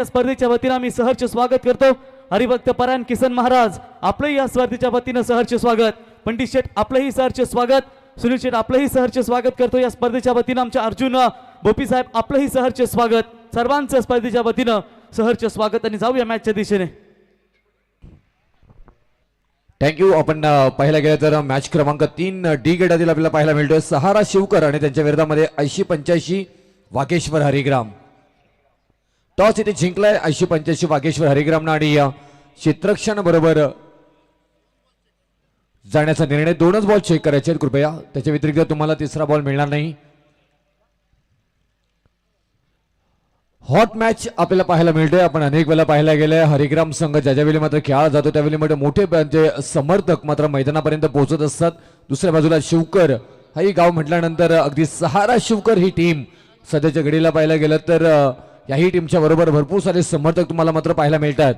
स्पर्धेच्या वतीने आम्ही सहर्ष स्वागत करतो। हरिभक्त परायण किसन महाराज आपले या स्पर्धेच्या वतीने सहर्ष स्वागत। पंडित शेठ आपलेही सहर्ष स्वागत। सुनील शेठ आपलेही सहर्ष स्वागत करतो या स्पर्धेच्या वतीने। आमच्या अर्जुन बोपी साहेब आपलेही सहर्ष स्वागत। सर्वांचं स्पर्धेच्या वतीने सहर्ष स्वागत आणि जाऊया मॅचच्या दिशेने। थँक्यू। आपण पाहायला गेलं तर मॅच क्रमांक 3 डी गटातील आपल्याला पाहायला मिळतोय सहारा शिवकर आणि त्यांच्या विरोधामध्ये 80-85 वागेश्वर हरिग्राम। टॉस इथे जिंकलाय 80-85 वागेश्वर हरिग्रामनं आणि क्षेत्ररक्षण बरोबर जाण्याचा निर्णय। दोनच बॉल चेक करायचे कृपया, त्याच्या व्यतिरिक्त तुम्हाला तिसरा बॉल मिळणार नाही। हॉट मॅच आपल्याला पाहायला मिळतोय। आपण अनेक वेळा पाहायला गेलंय हरिग्राम संघ ज्यावेळी मात्र खेळला जातो त्यावेळी मात्र मोठे समर्थक मात्र मैदानापर्यंत पोहोचत असतात। दुसऱ्या बाजूला शिवकर हाही गाव म्हटल्यानंतर अगदी सहारा शिवकर ही टीम सध्याच्या घडीला पाहायला गेलं तर याही टीमच्या बरोबर भरपूर सारे समर्थक तुम्हाला मात्र पाहायला मिळतात।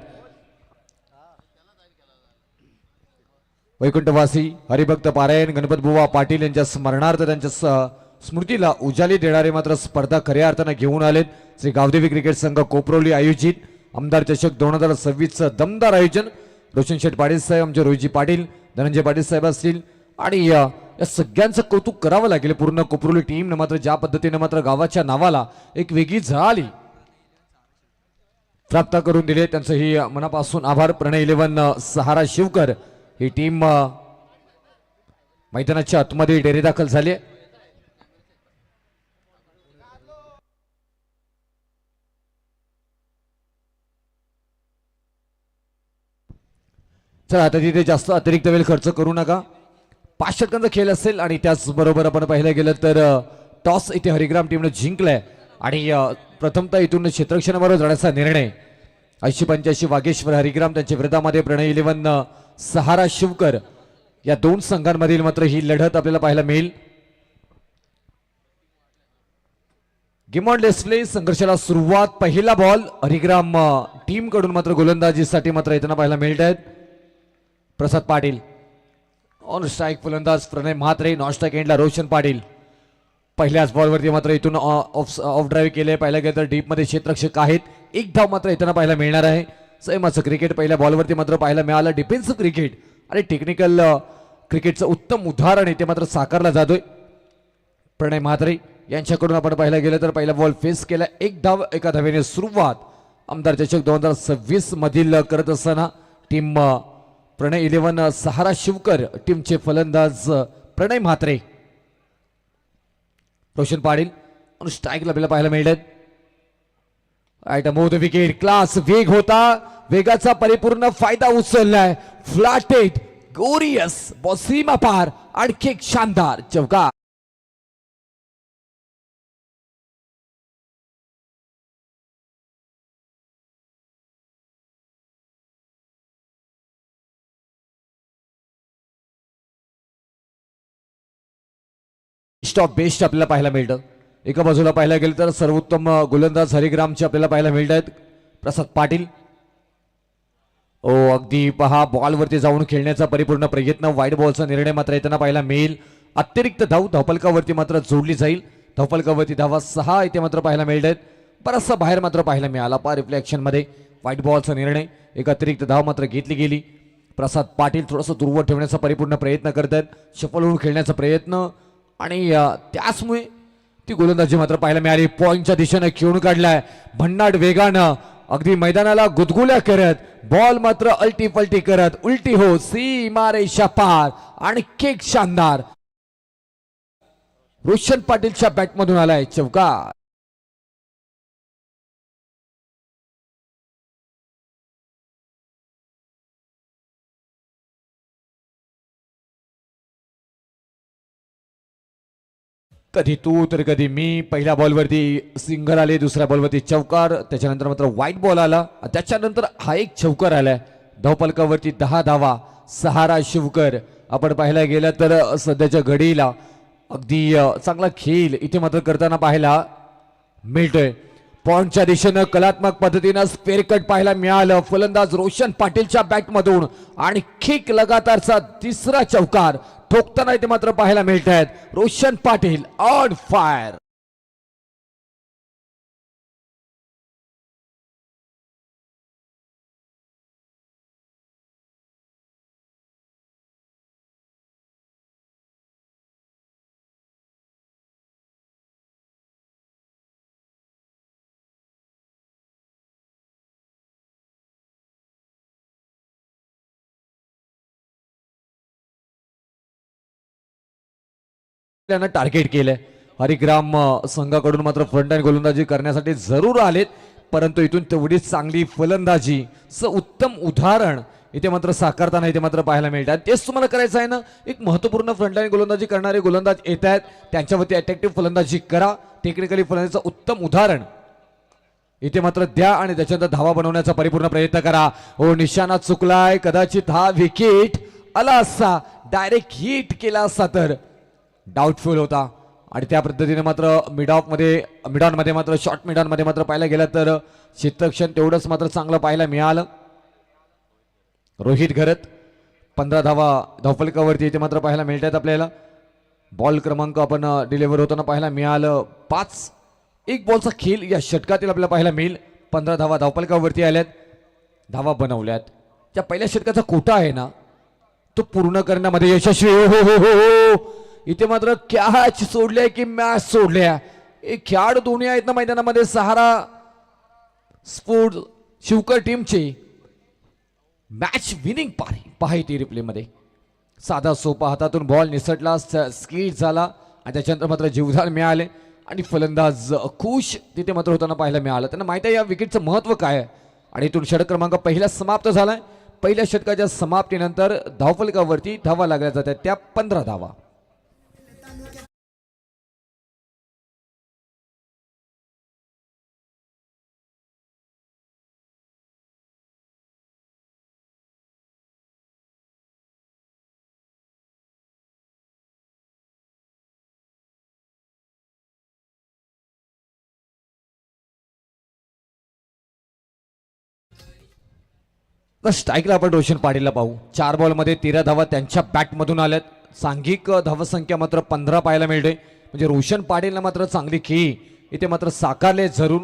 वैकुंठवासी हरिभक्त पारायण गणपतबुवा पाटील यांच्या स्मरणार्थ त्यांच्या स्मृतीला उजाली देणारे मात्र स्पर्धा खऱ्या अर्थाने घेऊन आलेत। श्री गावदेवी क्रिकेट संघ कोपरोली आयोजित आमदार चषक 2026 दमदार आयोजन। रोशन शेठ पाटील साहेब, आमचे रोहितजी पाटील, धनंजय पाटील साहेब असतील आणि या सगळ्यांचं कौतुक करावं लागेल। पूर्ण कोपरोली टीमने मात्र ज्या पद्धतीने मात्र गावाच्या नावाला एक वेगळी झळाळी प्राप्त करून दिले त्यांचंही मनापासून आभार। प्रणय 11 सहारा शिवकर ही टीम मैदानाच्या आतमध्ये डेरे दाखल झाली। चला आता तिथे जास्त अतिरिक्त वेळ खर्च करू नका। 5 षटकांचा खेळ असेल आणि त्याचबरोबर आपण पाहिलं गेलं तर टॉस इथे हरिग्राम टीमने जिंकलाय आणि प्रथमतः इथून क्षेत्ररक्षणाबरोबर जाण्याचा निर्णय 80-85 वागेश्वर हरिग्राम त्यांच्या विरोधामध्ये प्रणय 11 सहारा शिवकर या दोन संघांमधील मात्र ही लढत आपल्याला पाहायला मिळेल। गेम ऑन डिस्प्ले संघर्षाला सुरुवात। पहिला बॉल हरिग्राम टीम कडून मात्र गोलंदाजीसाठी मात्र येताना पाहायला मिळत आहेत। प्रसाद पाटील ऑन स्ट्राइक फलंदाज प्रणय म्हात्रे, नॉन स्ट्राइक एंडला रोशन पाटील। पहिल्याच बॉलवरती मात्र इथून ऑफ ड्राईव्ह केले। पाहिलं गेलं तर डीप मध्ये क्षेत्ररक्षक आहेत। एक धाव मात्र येताना पाहायला मिळणार आहे। संयमाचं क्रिकेट पहिल्या बॉलवरती मात्र पाहायला मिळालं। डिफेन्सिव्ह क्रिकेट आणि टेक्निकल क्रिकेटचं उत्तम उदाहरण इथे मात्र साकारला जातोय। प्रणय म्हात्रे यांच्याकडून आपण पाहायला गेलं तर पहिला बॉल फेस केला। एक धाव एका धावेने सुरुवात आमदार चषक 2026 मधील करत असताना टीम प्रणय 11 सहारा शिवकर टीमचे फलंदाज प्रणय म्हात्रे, रोशन पाटील आणि स्ट्राइकला आपल्याला पाहायला मिळत। आयटम द विकेट क्लास वेग होता, वेगाचा परिपूर्ण फायदा उचललाय। फ्लॅटेड गोरियस बॉसीमा पार आणखी एक शानदार चौका। स्टॉप बेस्ट आपल्याला पाहायला मिळतं। एका बाजूला पाहायला गेलं तर सर्वोत्तम गोलंदाज हरिग्रामचे आपल्याला पाहायला मिळत आहेत प्रसाद पाटील। अगदी पहा बॉलवरती जाऊन खेळण्याचा परिपूर्ण प्रयत्न। वाईट बॉलचा निर्णय मात्र येताना पाहायला मिळेल। अतिरिक्त धाव धावफलकावरती मात्र जोडली जाईल। धावफलकावरती धावा 6 इथे मात्र पाहायला मिळत आहेत। बराचसा बाहेर मात्र पाहायला मिळाला पा रिफ्लेक्शन मध्ये वाईट बॉलचा निर्णय। एक अतिरिक्त धाव मात्र घेतली गेली। प्रसाद पाटील थोडंसं दूरवर ठेवण्याचा परिपूर्ण प्रयत्न करत आहेत, सफल होऊन खेळण्याचा प्रयत्न आणि त्याचमुळे ती गोलंदाजी मात्र पाहायला मिळाली। पॉइंटच्या दिशेने खेळून काढलाय भन्नाट वेगानं, अगदी मैदानाला गुदगुल्या करत बॉल मात्र अल्टी पलटी करत उलटी हो सीमारेषा पार आणखी एक शानदार रोशन पाटीलच्या बॅटमधून आलाय चौका। कधी तू तर कधी मी। पहिल्या बॉलवरती सिंगल आले, दुसऱ्या बॉलवरती चौकार, त्याच्यानंतर मात्र व्हाईट बॉल आला, त्याच्यानंतर हा एक चौकार आलाय। धावफलकावरती 10 धावा सहारा शिवकर। आपण पाहायला गेलं तर सध्याच्या घडीला अगदी चांगला खेळ इथे मात्र करताना पाहायला मिळतोय। पॉइंटच्या दिशेनं कलात्मक पद्धतीनं स्पेअर कट पाहायला मिळालं फलंदाज रोशन पाटीलच्या बॅटमधून आणि किक लगातारचा तिसरा चौकार ठोकताना इथे मात्र पाहायला मिळत आहेत रोशन पाटील ऑन फायर। त्यांना टार्गेट केलंय. हरिग्राम संघाकडून मात्र फ्रंट लाईन गोलंदाजी करण्यासाठी जरूर आलेत, परंतु इथून तेवढीच चांगली फलंदाजी उत्तम उदाहरण इथे मात्र साकारताना इथे मात्र पाहायला मिळतात. तेच तुम्हाला करायचं आहे ना, एक महत्त्वपूर्ण फ्रंटलाईन गोलंदाजी करणारे गोलंदाज येत आहेत, त्यांच्यावरती अट्रॅक्टिव्ह फलंदाजी करा. टेक्निकली फलंदाजीचं उत्तम उदाहरण इथे मात्र द्या आणि त्याच्यानंतर धावा बनवण्याचा परिपूर्ण प्रयत्न करा. हो, निशाणा चुकलाय, कदाचित हा विकेट आला असता, डायरेक्ट हिट केला असता तर डाऊटफुल होता. आणि त्या पद्धतीने मात्र मिडॉनमध्ये मात्र शॉर्ट मिडॉनमध्ये मात्र पाहायला गेलं तर क्षेत्ररक्षण तेवढंच मात्र चांगलं पाहायला मिळालं. रोहित घरत 15 धावा धावफलकावरती इथे मात्र पाहायला मिळतात आपल्याला. बॉल क्रमांक आपण डिलिव्हर होताना पाहायला मिळालं 5. एक बॉलचा खेळ या षटकातील आपल्याला पाहायला मिळेल. 15 धावा धावफलकावरती आल्यात, धावा बनवल्यात. त्या पहिल्या षटकाचा कोटा आहे ना, तो पूर्ण करण्यामध्ये यशस्वी. हो हो हो हो हो, इथे मात्र कॅच सोडले की मॅच सोडल्या. एक खेळाडू दोन्ही आहेत ना मैदानामध्ये. सहारा स्पोर्ट शिवकर टीमचे मॅच विनिंग पहा ती रिप्ले मध्ये. साधा सोपा हातातून बॉल निसटला, स्किट झाला आणि त्याच्यानंतर मात्र जीवदान मिळाले आणि फलंदाज खुश तिथे मात्र होताना पाहायला मिळालं. त्यांना माहिती आहे या विकेटचं महत्व काय आहे. आणि इथून षटक क्रमांक पहिला समाप्त झालाय. पहिल्या षटकाच्या समाप्तीनंतर धावफलकावरती धावा लागल्या जातात, त्या 15 धावा. स्ट्राईकला आपण रोशन पाटीलला पाहू. 4 बॉलमध्ये 13 धावा त्यांच्या बॅटमधून आल्यात. सांघिक धावसंख्या मात्र 15 पाहायला मिळते. म्हणजे रोशन पाटीलला मात्र चांगली खेळी इथे मात्र साकारले जरूर.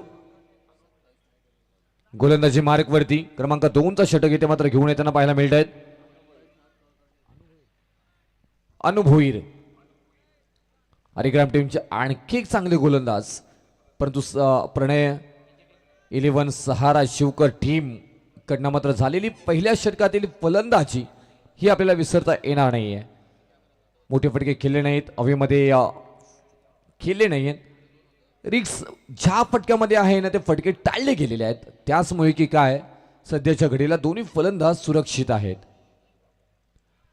गोलंदाजी मार्क वरती क्रमांक 2चा षटक इथे मात्र घेऊन येताना पाहायला मिळत आहेत. अनुभोईर हरिग्राम टीमचे आणखी एक चांगले गोलंदाज, परंतु प्रणय 11 सहारा शिवकर टीम कडनं मात्र झालेली पहिल्या षटकातील फलंदाजी ही आपल्याला विसरता येणार नाहीये. मोठे फटके खेळले नाहीत, हवेमध्ये खेळले नाहीत. रिक्स ज्या फटक्यामध्ये आहे ना ते फटके टाळले गेलेले आहेत. त्याचमुळे की काय सध्याच्या घडीला दोन्ही फलंदाज सुरक्षित आहेत.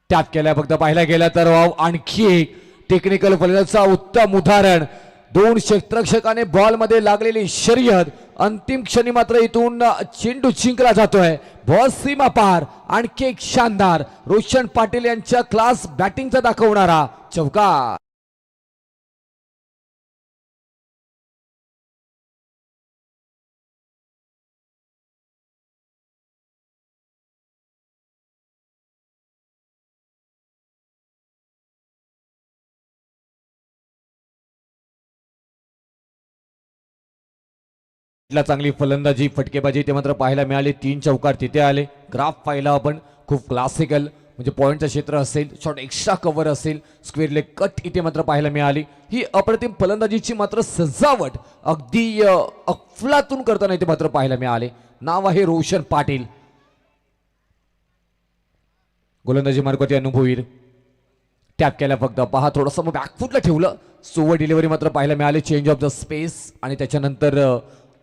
त्यात केल्या फक्त पाहायला गेला तर आणखी एक टेक्निकल फलंदाजीचा उत्तम उदाहरण. 2 क्षेत्ररक्षकाने बॉल मध्ये लागलेली शर्यत अंतिम क्षणी मात्र इथून चेंडू जिंकला जातोय. बॉल सीमा पार. आणखी एक शानदार रोशन पाटील यांच्या क्लास बॅटिंगचा दाखवणारा चौकार. चांगली फलंदाजी फटकेबाजी ते मात्र पाहायला मिळाले. 3 चौकार तिथे आले. ग्राफ पाहिला आपण, खूप क्लासिकल. म्हणजे पॉईंटचं क्षेत्र असेल, शॉट एक्स्ट्रा कव्हर असेल, स्क्वेअर लेग कट इथे मात्र पाहायला मिळाली. ही अप्रतिम फलंदाजीची मात्र सजावट अगदी अफलातून करताना इथे मात्र पाहायला मिळाले. नाव आहे रोशन पाटील. गोलंदाजी मार्गावरती अनुभवीर टॅप केला फक्त पहा, थोडंसं मग बॅकफुटला ठेवलं. सोवर डिलिव्हरी मात्र पाहायला मिळाली. चेंज ऑफ द स्पेस आणि त्याच्यानंतर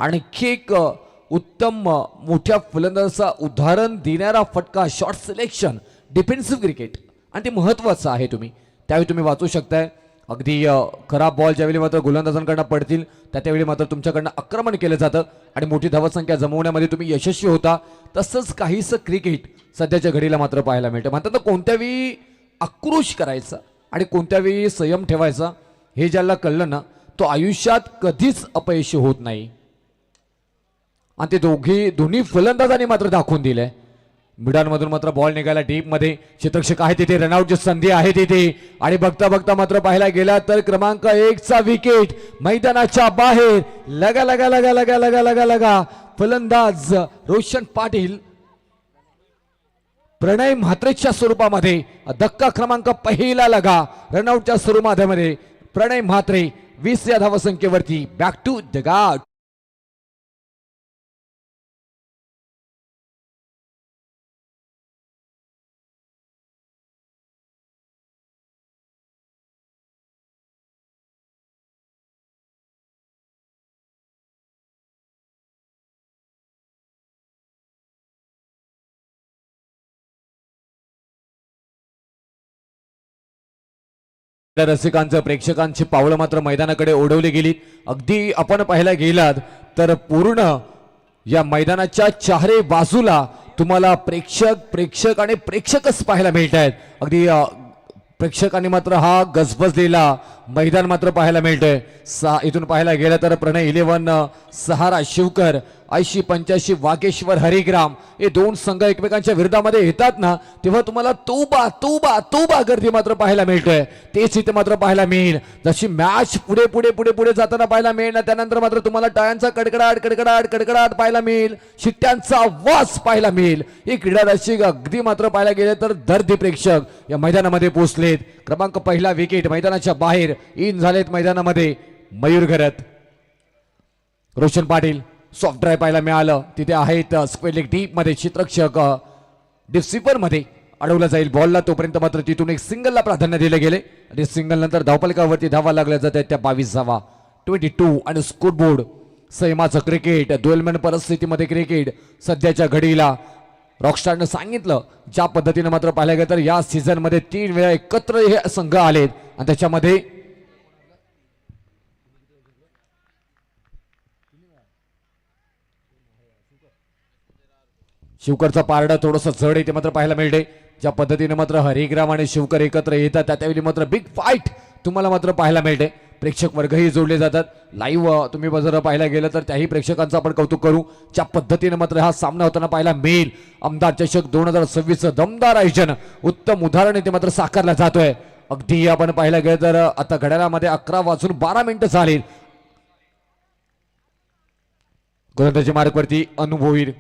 आणखी एक उत्तम मोठ्या फलंदाजाचा उदाहरण देणारा फटका. शॉर्ट सिलेक्शन, डिफेन्सिव्ह क्रिकेट आणि ते महत्वाचं आहे. त्यावेळी तुम्ही वाचू शकताय. अगदी खराब बॉल ज्यावेळी मात्र गोलंदाजांकडनं पडतील त्यावेळी मात्र तुमच्याकडनं आक्रमण केलं जातं आणि मोठी धावसंख्या जमवण्यामध्ये तुम्ही यशस्वी होता. तसंच काहीसं क्रिकेट सध्याच्या घडीला मात्र पाहायला मिळतं. म्हणतात ना, कोणत्या वेळी आक्रोश करायचा आणि कोणत्या वेळी संयम ठेवायचा हे ज्याला कळलं ना, तो आयुष्यात कधीच अपयशी होत नाही. आणि ते दोन्ही फलंदाजांनी मात्र दाखवून दिलंय. मिडानमधून मात्र बॉल निघाला डीप मध्ये. क्षेत्ररक्षक आहे तिथे, रनआउटची संधी आहे तिथे आणि बघता बघता मात्र पाहायला गेला तर क्रमांक 1चा विकेट मैदानाच्या बाहेर. लगा लगा लगा लगा लगा लगा लगा फलंदाज रोशन पाटील प्रणय म्हात्रेच्या स्वरूपामध्ये. धक्का क्रमांक पहिला लगा रनआउटच्या स्वरूपामध्ये. प्रणय म्हात्रे 20 या धावसंख्येवरती बॅक टू द गार्ड. त्या रसिकांचं प्रेक्षकांची पावलं मात्र मैदानाकडे ओढवली गेली. अगदी आपण पाहायला गेलात तर पूर्ण या मैदानाच्या चारही बाजूला तुम्हाला प्रेक्षक आणि प्रेक्षकच पाहायला मिळत आहेत. अगदी प्रेक्षकांनी मात्र हा गजबजलेला मैदान मात्र पाहायला मिळतंय. इथून पाहायला गेलं तर प्रणय 11 सहारा शिवकर 80-85 वागेश्वर हरिग्राम हे दोन संघ एकमेकांच्या विरोधामध्ये येतात ना, तेव्हा तुम्हाला तोबा तोबा तोबा गर्दी मात्र पाहायला मिळतोय. तेच इथे मात्र पाहायला मिळेल. जशी मॅच पुढे पुढे पुढे पुढे जाताना पाहायला मिळेल ना, त्यानंतर मात्र तुम्हाला टाळ्यांचा कडकडाट कडकडाट कडकडाट पाहायला मिळेल. शिट्ट्यांचा आवाज पाहायला मिळेल. हे क्रीडा रसिक अगदी मात्र पाहायला गेले तर दर्दी प्रेक्षक या मैदानामध्ये पोहोचलेत. क्रमांक पहिला विकेट मैदानाच्या बाहेर इन झालेत मैदानामध्ये मयूर घरत. रोशन पाटील सॉफ्ट ड्राईव्ह पाहायला मिळालं. तिथे आहेत स्क्वेअर लेग डीप मध्ये क्षेत्ररक्षक डीप स्वीपर मध्ये अडवला जाईल बॉलला. तोपर्यंत मात्र तिथून एक सिंगलला प्राधान्य दिले गेले आणि सिंगल नंतर धावफलकावरती धावा लागल्या जातात त्या 22 धावा. 22 आणि स्कोर बोर्ड. संयमाचं क्रिकेट दुहेलमॅन परिस्थितीमध्ये क्रिकेट सध्याच्या घडीला रॉकस्टारनं सांगितलं ज्या पद्धतीने मात्र पाहायला गेलं तर या सीझन मध्ये 3 वेळा एकत्र हे संघ आलेत आणि त्याच्यामध्ये शिवकरचा पारडा थोडंसं जड आहे ते मात्र पाहायला मिळते. ज्या पद्धतीने मात्र हरिग्राम आणि शिवकर एकत्र येतात त्यावेळी मात्र बिग फाईट तुम्हाला मात्र पाहायला मिळते. प्रेक्षक वर्गही जोडले जातात. लाईव्ह तुम्ही जर पाहायला गेलं तर त्याही प्रेक्षकांचं आपण कौतुक करू. ज्या पद्धतीने मात्र हा सामना होताना पाहायला मिळेल. आमदार चषक 2026 दमदार आयोजन उत्तम उदाहरण ते मात्र साकारला जातोय. अगदी आपण पाहायला गेलं तर आता घड्याळामध्ये 11:12 झाले. गोलंदाजी मार्कवरती अनुभवी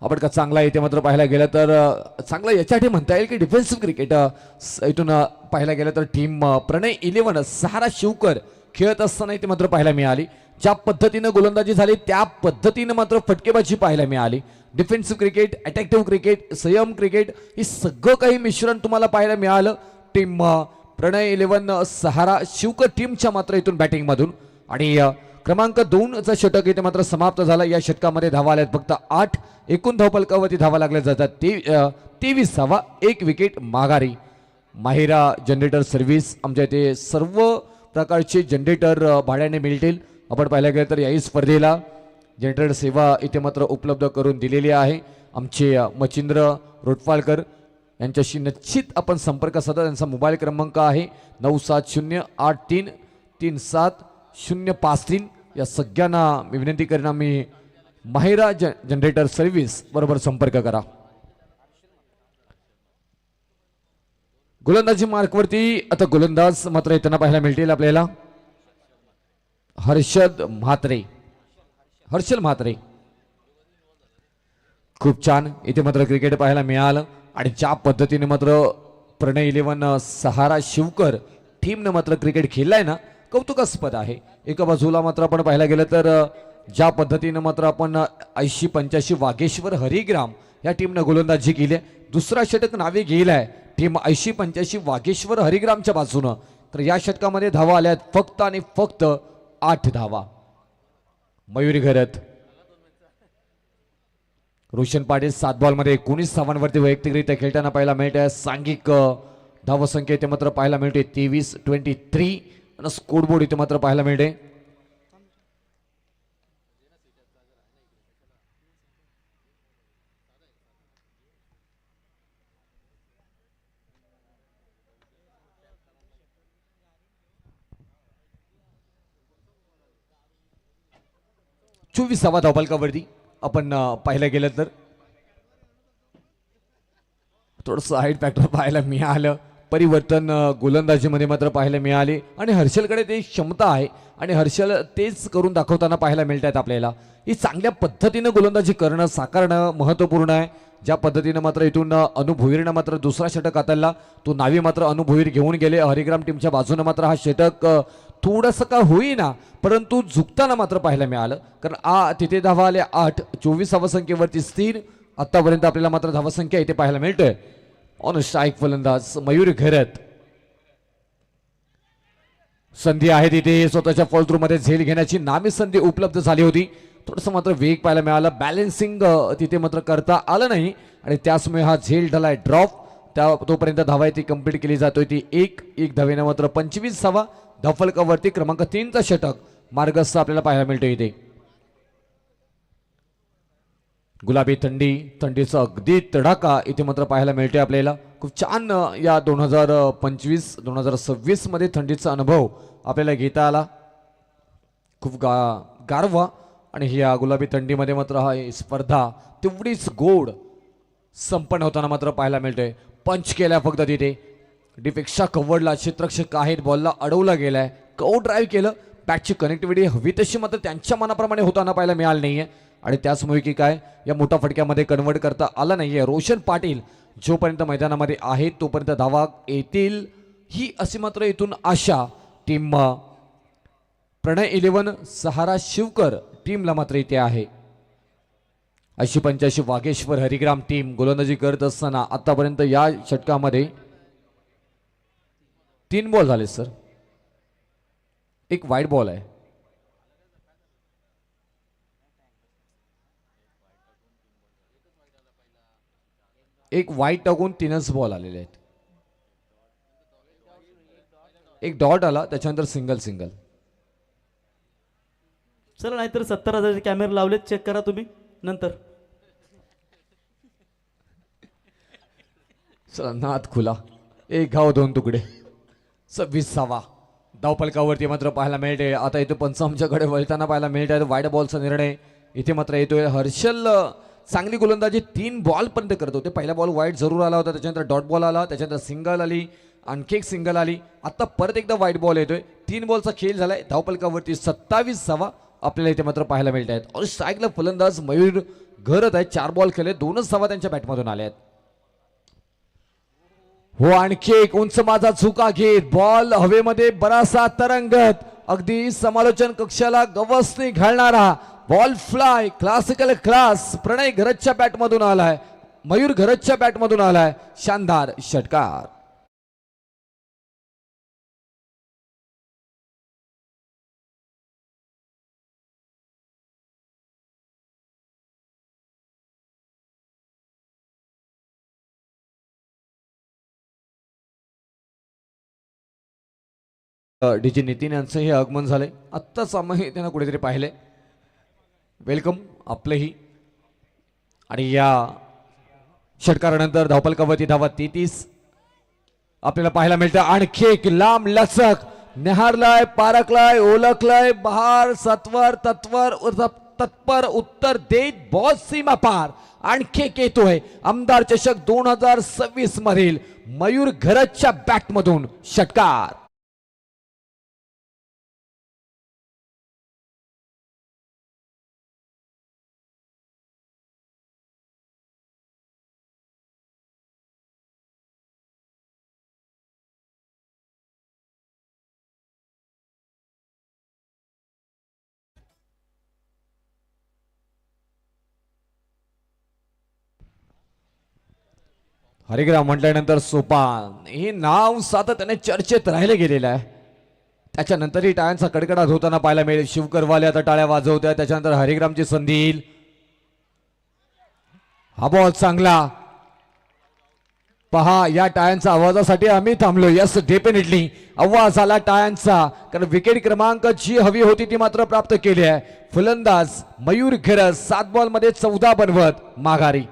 आपण का चांगला इथे मात्र पाहायला गेलं तर चांगला याच्यासाठी म्हणता येईल की डिफेन्सिव्ह क्रिकेट इथून पाहायला गेलं तर टीम प्रणय 11 सहारा शिवकर खेळत असताना इथे मात्र पाहायला मिळाली. ज्या पद्धतीनं गोलंदाजी झाली त्या पद्धतीनं मात्र फटकेबाजी पाहायला मिळाली. डिफेन्सिव्ह क्रिकेट अटॅक्टिव्ह क्रिकेट संयम क्रिकेट हे सगळं काही मिश्रण तुम्हाला पाहायला मिळालं टीम प्रणय 11 सहारा शिवकर टीमच्या मात्र इथून बॅटिंग मधून. आणि क्रमांक 2चा षटक इथे मात्र समाप्त झाला. या षटकामध्ये धावा आल्यात फक्त 8. एकूण धावफलकावरती धावा लागल्या जातात 23 धावा. 1 विकेट माघारी. माहिरा जनरेटर सर्व्हिस आमच्या इथे सर्व प्रकारचे जनरेटर भाड्याने मिळतील. आपण पाहायला गेलं तर याही स्पर्धेला जनरेटर सेवा इथे मात्र उपलब्ध करून दिलेली आहे. आमचे मचिंद्र रोटवालकर यांच्याशी निश्चित आपण संपर्क साधा. त्यांचा मोबाईल क्रमांक आहे 9708337053. या सगळ्यांना मी विनंती करेन मी माहिरा जनरेटर सर्व्हिस बरोबर संपर्क करा. गोलंदाजी मार्कवरती आता गोलंदाज मात्र येताना पाहायला मिळतील आपल्याला हर्षल म्हात्रे. खूप छान इथे मात्र क्रिकेट पाहायला मिळालं. आणि ज्या पद्धतीने मात्र प्रणय 11 सहारा शिवकर टीमने मात्र क्रिकेट खेळलाय ना कौतुकास्पद आहे. एका बाजूला मात्र आपण पाहायला गेलं तर ज्या पद्धतीनं मात्र आपण 80-85 वागेश्वर हरिग्राम या टीमनं गोलंदाजी केली. दुसरा षटक नावे गेलाय टीम 80-85 वागेश्वर हरिग्रामच्या बाजूनं. तर या षटकामध्ये धावा आल्यात फक्त आणि फक्त 8 धावा. मयूर घरत. रोशन पाटील 7 बॉलमध्ये 19 धावांवरती वैयक्तिकरित्या खेळताना पाहायला मिळते. सांघिक धावसंख्या इथे मात्र पाहायला मिळते 23 आणि स्कोर बोर्ड इथे मात्र पाहायला मिळते. चोवीसावा धावफलकावरती आपण पाहायला गेलं तर थोडंसं हाईट फॅक्टर पाहायला मिळालं. परिवर्तन गोलंदाजीमध्ये मात्र पाहायला मिळाले आणि हर्षलकडे ते क्षमता आहे आणि हर्षल तेच करून दाखवताना पाहायला मिळत आहेत आपल्याला. ही चांगल्या पद्धतीनं गोलंदाजी करणं साकारणं महत्त्वपूर्ण आहे. ज्या पद्धतीनं मात्र इथून अनुभवीरनं मात्र दुसरा षटक हाताळला. तो नावी मात्र अनुभवीर घेऊन गेले. हरिग्राम टीमच्या बाजूनं मात्र हा षटक थोडंसं का होईना परंतु झुकताना मात्र पाहायला मिळालं. कारण तिथे धावा आल्या 8. 24 धावसंख्येवरती स्थिर आतापर्यंत आपल्याला मात्र धावसंख्या इथे पाहायला मिळतोय. ऑन स्ट्राईक फलंदाज मयूर घरत. संधी आहे तिथे स्वतःच्या फॉल थ्रू मध्ये झेल घेण्याची नामी संधी उपलब्ध झाली होती. थोडंसं मात्र वेग पाहायला मिळाला. बॅलन्सिंग तिथे मात्र करता आलं नाही आणि त्याचमुळे हा झेल ढलाय ड्रॉप. तोपर्यंत धावा ती कंप्लीट केली जातोय ती एक धावेनं मात्र 25वा धावफलकावरती क्रमांक 3चा षटक मार्गस्थ आपल्याला पाहायला मिळतो इथे. गुलाबी थंडीचा अगदी तडाखा इथे मात्र पाहायला मिळतोय आपल्याला. खूप छान या 2025-2026 मध्ये थंडीचा अनुभव आपल्याला घेता आला. खूप गारवा आणि ह्या गुलाबी थंडीमध्ये मात्र हा स्पर्धा तेवढीच गोड संपन्न होताना मात्र पाहायला मिळतोय. पंच केल्या फक्त तिथे डीपेक्षा कव्हरला क्षेत्ररक्षक आहेत, बॉलला अडवला गेलाय, कव ड्राईव्ह केलं, बॅटची कनेक्टिव्हिटी हवी तशी मात्र त्यांच्या मनाप्रमाणे होताना पाहायला मिळालं नाहीये आणि त्याचमुळे की काय या मोठ्या फटक्यामध्ये कन्वर्ट करता आला नाहीये. रोशन पाटील जोपर्यंत मैदानामध्ये आहेत तोपर्यंत धावा येतील ही अशी मात्र इथून आशा टीम प्रणय 11 सहारा शिवकर टीमला मात्र इथे आहे. 80-85 वागेश्वर हरिग्राम टीम गोलंदाजी करत असताना आतापर्यंत या षटकामध्ये 3 बॉल झाले सर, एक वाईट बॉल आहे. एक वाईट टाकून 3च बॉल आलेले आहेत. एक डॉट आला त्याच्यानंतर सिंगल. चला नाहीतर 70,000 कॅमेरे लावलेत, चेक करा तुम्ही नंतर. चला नाद खुला, एक घाव 2 तुकडे. 26वा धावफलकावरती मात्र पाहायला मिळते. आता इथे पंचामच्याकडे वळताना पाहायला मिळत आहे. वाईट बॉलचा निर्णय इथे मात्र येतोय. हर्षल चांगली गोलंदाजी 3 बॉल पर्यंत करत होते. पहिला बॉल वाईट जरूर आला होता, त्याच्यानंतर डॉट बॉल आला, त्याच्यानंतर सिंगल आली, आणखी एक सिंगल आली, आता परत एकदा वाईट बॉल येतोय. 3 बॉलचा खेळ झालाय. धावफलकावरती 27वा आपल्याला इथे मात्र पाहायला मिळत आहेत. और स्ट्राईकला फलंदाज मयूर घरत आहे. 4 बॉल खेळले, 2च धावा त्यांच्या बॅटमधून आल्या आहेत. हो आणखी एक उंच माझा झुका घेत बॉल हवेमध्ये बराचसा तरंगत अगदी समालोचन कक्षाला गवसणी घालणारा बॉल फ्लाय क्लासिकल क्लास प्रणय घरतच्या बॅटमधून आलाय, मयूर घरतच्या बॅटमधून आलाय. शानदार षटकार. डीजे नितीन यांचंही आगमन झालंय. आत्ताच आम्ही त्यांना कुठेतरी पाहिले. वेलकम आपलंही. आणि या षटकारानंतर धावफलकावरती धावा 33 आपल्याला पाहायला मिळतं. आणखी एक लांब लचक नेहारलाय, पारकलाय, ओळखलाय, बहार सत्वर तत्पर उत्तर देत बॉल सीमा पार. आणखी एक येतोय आमदार चषक 2026 मधील मयूर घरतच्या बॅटमधून षटकार. हरिग्राम म्हटल्यानंतर सोपान हे नाव सातत्याने चर्चेत राहिले गेलेलं आहे. त्याच्यानंतरही टाळ्यांचा कडकडाट होताना पाहायला मिळेल. शिवकरवाले आता टाळ्या वाजवत्या. त्याच्यानंतर हरिग्रामची संधी येईल. हा बॉल चांगला. पहा या टाळ्यांचा आवाजासाठी आम्ही थांबलो. यस डेफिनेटली आवाज आला टाळ्यांचा, कारण विकेट क्रमांक जी हवी होती ती मात्र प्राप्त केली आहे. फलंदाज मयूर घरत 7 बॉलमध्ये 14 बनवत माघारी.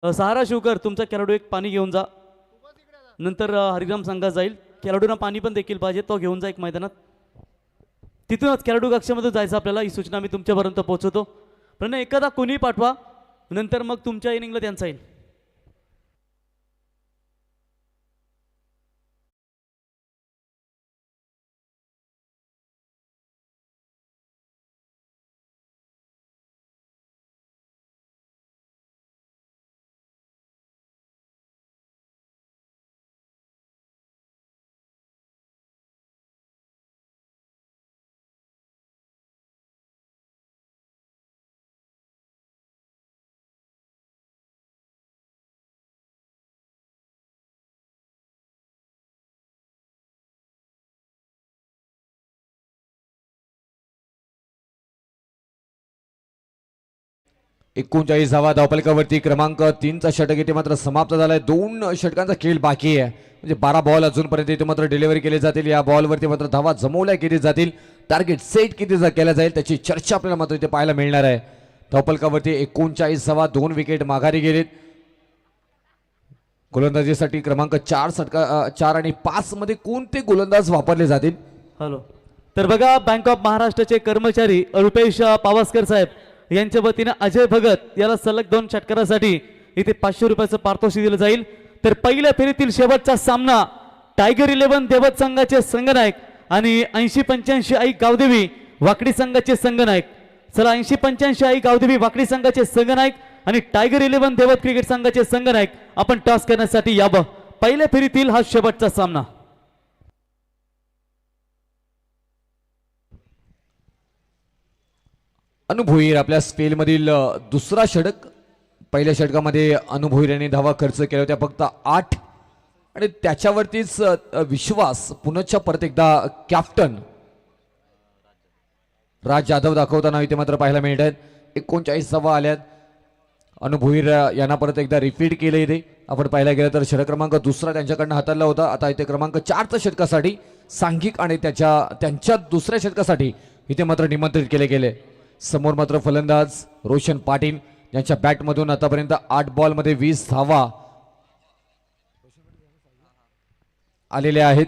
सहारा शिवकर तुमचा खेळाडू एक पाणी घेऊन जा. नंतर हरिग्राम संघात जाईल. खेळाडूंना पाणी पण देखील पाहिजे, तो घेऊन जा एक मैदानात. तिथूनच खेळाडू कक्षामध्ये जायचं आपल्याला. ही सूचना मी तुमच्यापर्यंत पोहोचवतो. पण एखादा कोणी पाठवा, नंतर मग तुमच्या इनिंगला त्यांचा येईल. 39 धावा धावफलकावरती क्रमांक 3चा षटक इथे मात्र समाप्त झालाय. 2 षटकांचा खेळ बाकी आहे, म्हणजे 12 बॉल अजूनपर्यंत इथे मात्र डिलिव्हरी केले जातील. या बॉलवरती मात्र धावा जमवल्या किती जातील, टार्गेट सेट किती केला जाईल त्याची चर्चा आपल्याला मात्र इथे पाहायला मिळणार आहे. धावफलकावरती 39 धावा, 2 विकेट माघारी गेलेत. गोलंदाजीसाठी क्रमांक 4 आणि 5 मध्ये कोणते गोलंदाज वापरले जातील? हॅलो. तर बघा, बँक ऑफ महाराष्ट्राचे कर्मचारी रुपेश पावसकर साहेब यांच्या वतीनं अजय भगत याला सलग 2 षटकारासाठी इथे 500 रुपयाचं पारितोषिक दिलं जाईल. तर पहिल्या फेरीतील शेवटचा सामना टायगर 11 देवत संघाचे संघनायक आणि 80-85 आई गावदेवी वाकडी संघाचे संघनायक. चला, 80-85 आई गावदेवी वाकडी संघाचे संघनायक आणि टायगर 11 देवत क्रिकेट संघाचे संघनायक आपण टॉस करण्यासाठी यावं. पहिल्या फेरीतील हा शेवटचा सामना. अनुभोईर आपल्या स्पेलमधील दुसरा षटक. पहिल्या षटकामध्ये अनुभोईर यांनी धावा खर्च केल्या होत्या फक्त 8, आणि त्याच्यावरतीच विश्वास पुनश्च परत एकदा कॅप्टन राज जाधव दाखवताना इथे मात्र पाहायला मिळत आहेत. 39 धावा आल्यात. अनुभोईर यांना परत एकदा रिपीट केलं इथे. आपण पाहायला गेलं तर षटक क्रमांक 2 त्यांच्याकडनं हाताळला होता. आता इथे क्रमांक 4च्या षटकासाठी सांघिक आणि त्यांच्या दुसऱ्या षटकासाठी इथे मात्र निमंत्रित केले गेले. समोर मात्र फलंदाज रोशन पाटील यांच्या बॅटमधून आतापर्यंत 8 बॉलमध्ये 20 धावा आलेल्या आहेत.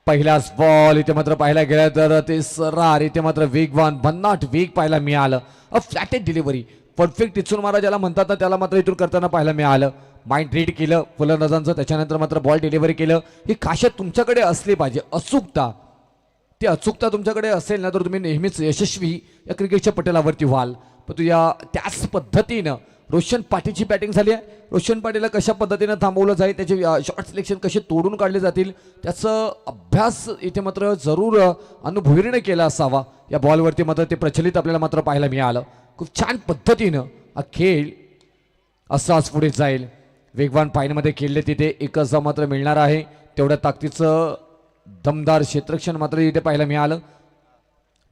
पहिलाच बॉल इथे मात्र पाहायला गेला तर ते सरार इथे मात्र वेगवान भन्नाट वेग पाहायला मिळालं. फ्लॅटेड डिलिव्हरी, परफेक्ट इचून मारा ज्याला म्हणतात ना, त्याला मात्र इथून करताना पाहायला मिळालं. माइंड रीड केलं फलंदाजांचं, त्याच्यानंतर मात्र बॉल डिलिव्हरी केलं. ही खासियत तुमच्याकडे असली पाहिजे, अचूकता. ती अचूकता तुमच्याकडे असेल ना तर तुम्ही नेहमीच यशस्वी या क्रिकेटच्या पटलावरती व्हाल. पण त्याच पद्धतीनं रोशन पाटीलची बॅटिंग झाली आहे. रोशन पाटीलला कशा पद्धतीनं थांबवलं जाईल, त्याचे शॉर्ट सिलेक्शन कसे तोडून काढले जातील, त्याचं अभ्यास इथे मात्र जरूर अनुभवीने केला असावा. या बॉलवरती मात्र ते प्रचलित आपल्याला मात्र पाहायला मिळालं. खूप छान पद्धतीनं हा खेळ असाच पुढे जाईल. वेगवान पायनमध्ये खेळले तिथे एकच धाव मात्र मिळणार आहे. तेवढ्या ताकदीचं दमदार क्षेत्ररक्षण मात्र इथे पाहायला मिळालं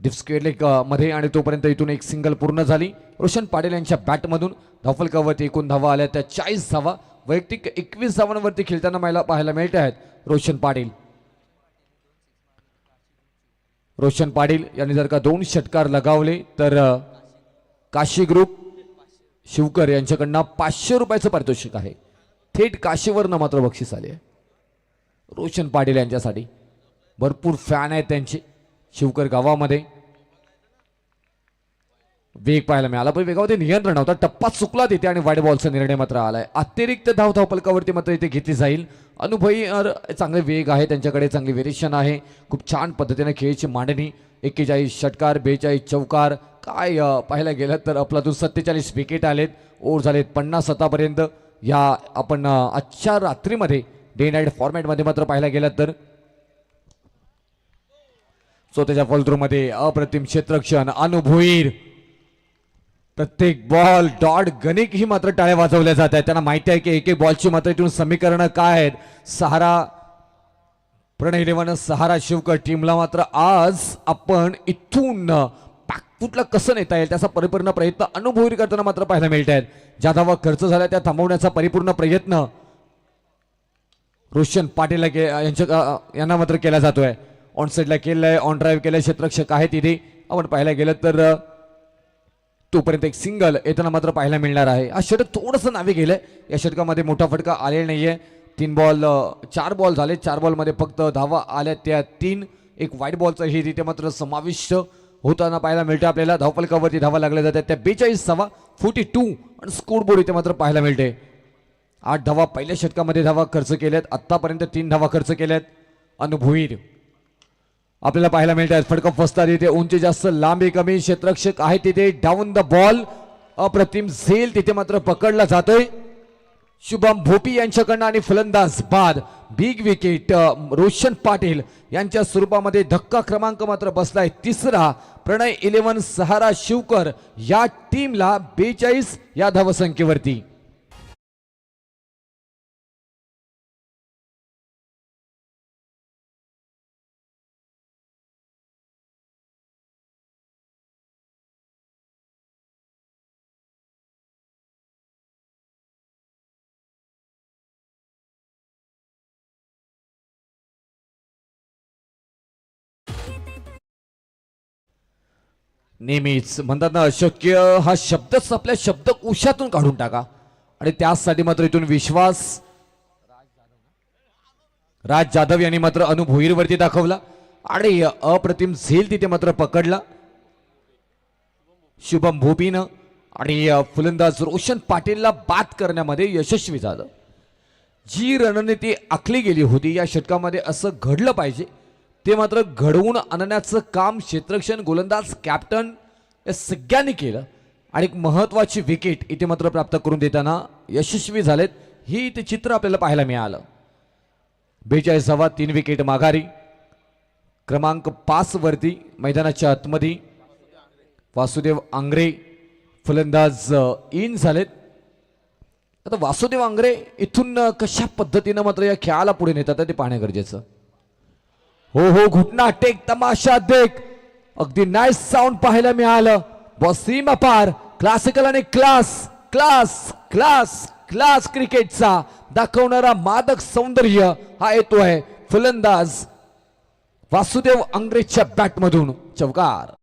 डीप स्क्वेअर लेग मध्ये, आणि तोपर्यंत इथून एक सिंगल पूर्ण झाली. रोशन पाटील यांच्या बॅटमधून धावफलकावरती एकूण धावा आल्या त्या 40 धावा. वैयक्तिक 21 धावांवरती खेळताना मला पाहायला मिळत आहेत रोशन पाटील. रोशन पाटील यांनी जर का 2 षटकार लगावले तर काशी ग्रुप शिवकर यांच्याकडनं 500 रुपयाचं पारितोषिक आहे. थेट काशीवरनं मात्र बक्षीस आले आहे रोशन पाटील यांच्यासाठी. भरपूर फॅन आहेत त्यांचे शिवकर गावामध्ये. वेग पाहायला मिळाला, पण वेगामध्ये नियंत्रण होता. टप्पा चुकला तिथे आणि वाईड बॉलचा निर्णय मात्र आलाय. अतिरिक्त धावफलकावरती मात्र इथे घेतली जाईल. अनुभवी चांगले वेग आहे त्यांच्याकडे, चांगली व्हेरिएशन आहे. खूप छान पद्धतीने खेळाची मांडणी. 41 षटकार, 42 चौकार. काय पाहायला गेलं तर आपल्यातून 47 विकेट आलेत. ओव्हर झालेत 50 आतापर्यंत. या आपण आजच्या रात्रीमध्ये डे नाईट फॉर्मॅटमध्ये मात्र पाहायला गेलं तर स्वतःच्या फॉलथ्रूमध्ये अप्रतिम क्षेत्ररक्षण अनुभवीर. प्रत्येक बॉल डॉट गणिक ही मात्र टाळ्या वाजवल्या जात आहेत. त्यांना माहिती आहे की एक एक बॉलची मात्र इथून समीकरणं काय आहेत. सहारा प्रणय 11 सहारा शिवकर टीमला मात्र आज आपण इथून पॅकफुटला कसं नेता येईल त्याचा परिपूर्ण प्रयत्न अनुभवीर करताना मात्र पाहायला मिळत आहेत. ज्या धावा खर्च झाल्या त्या थांबवण्याचा परिपूर्ण प्रयत्न रोशन पाटील यांना मात्र केला जातोय. ऑन साईडला केलंय, ऑन ड्राईव्ह केलंय, क्षेत्ररक्षक आहेत इथे. आपण पाहायला गेलं तर तोपर्यंत एक सिंगल येताना मात्र पाहायला मिळणार आहे. हा षटक थोडंसं नावे गेलंय. या षटकामध्ये मोठा फटका आलेला नाहीये. 4 बॉल झाले. 4 बॉलमध्ये फक्त धावा आल्या त्या 3. एक वाईट बॉलचा ही तिथे मात्र समाविष्ट होताना पाहायला मिळतं आपल्याला. धावफलकावरती धावा लागल्या जातात त्या 42 धावा 42 आणि स्कोरबोर्ड इथे मात्र पाहायला मिळते. 8 धावा पहिल्या षटकामध्ये धावा खर्च केल्यात. आतापर्यंत 3 धावा खर्च केल्यात अनुभवीर आपल्याला पाहायला मिळतात. फटका फसतात तिथे, उंची जास्त लांबी कमी, क्षेत्ररक्षक आहे तिथे. डाऊन द बॉल अप्रतिम झेल तिथे मात्र पकडला जातोय शुभम भोपी यांच्याकडनं आणि फलंदाज बाद. बिग विकेट रोशन पाटील यांच्या स्वरूपामध्ये धक्का क्रमांक मात्र बसलाय 3रा. प्रणय 11 सहारा शिवकर या टीमला 42 या धावसंख्येवरती. नेहमीच म्हणतात ना, अशक्य हा शब्दच आपल्या शब्दकोशातून काढून टाका. आणि त्यासाठी मात्र इथून विश्वास राज जाधव यांनी मात्र अनु भोईरवरती दाखवला आणि अप्रतिम झेल तिथे मात्र पकडला शुभम भोपीनं. आणि फलंदाज रोशन पाटीलला बाद करण्यामध्ये यशस्वी झालं. जी रणनीती आखली गेली होती या षटकामध्ये असं घडलं पाहिजे ते मात्र घडवून आणण्याचं काम क्षेत्ररक्षण, गोलंदाज, कॅप्टन या सगळ्यांनी केलं आणि एक महत्वाची विकेट इथे मात्र प्राप्त करून देताना यशस्वी झालेत. ही इथे चित्र आपल्याला पाहायला मिळालं. 42वा 3 विकेट माघारी. क्रमांक 5 वरती मैदानाच्या आतमध्ये वासुदेव आंग्रे फलंदाज इन झालेत. आता वासुदेव आंग्रे इथून कशा पद्धतीनं मात्र या खेळाला पुढे नेतात ते पाहणे गरजेचं. हो हो, घुटना टेक, तमाशा देख, अगदी नाईस साऊंड पाहायला मिळालं. बसीम अपार, क्लासिकल आणि क्लास क्लास क्लास क्लास क्रिकेटचा दाखवणारा मादक सौंदर्य हा येतोय फलंदाज वासुदेव आंग्रेच्या बॅटमधून. चौकार.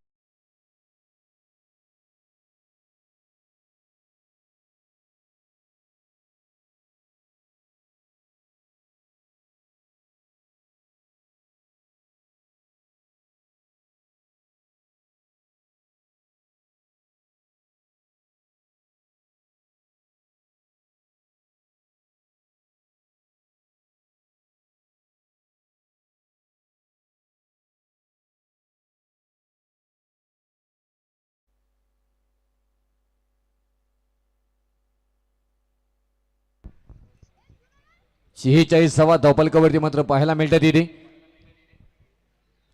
वा धावपलकावरती मात्र पाहायला मिळतात इथे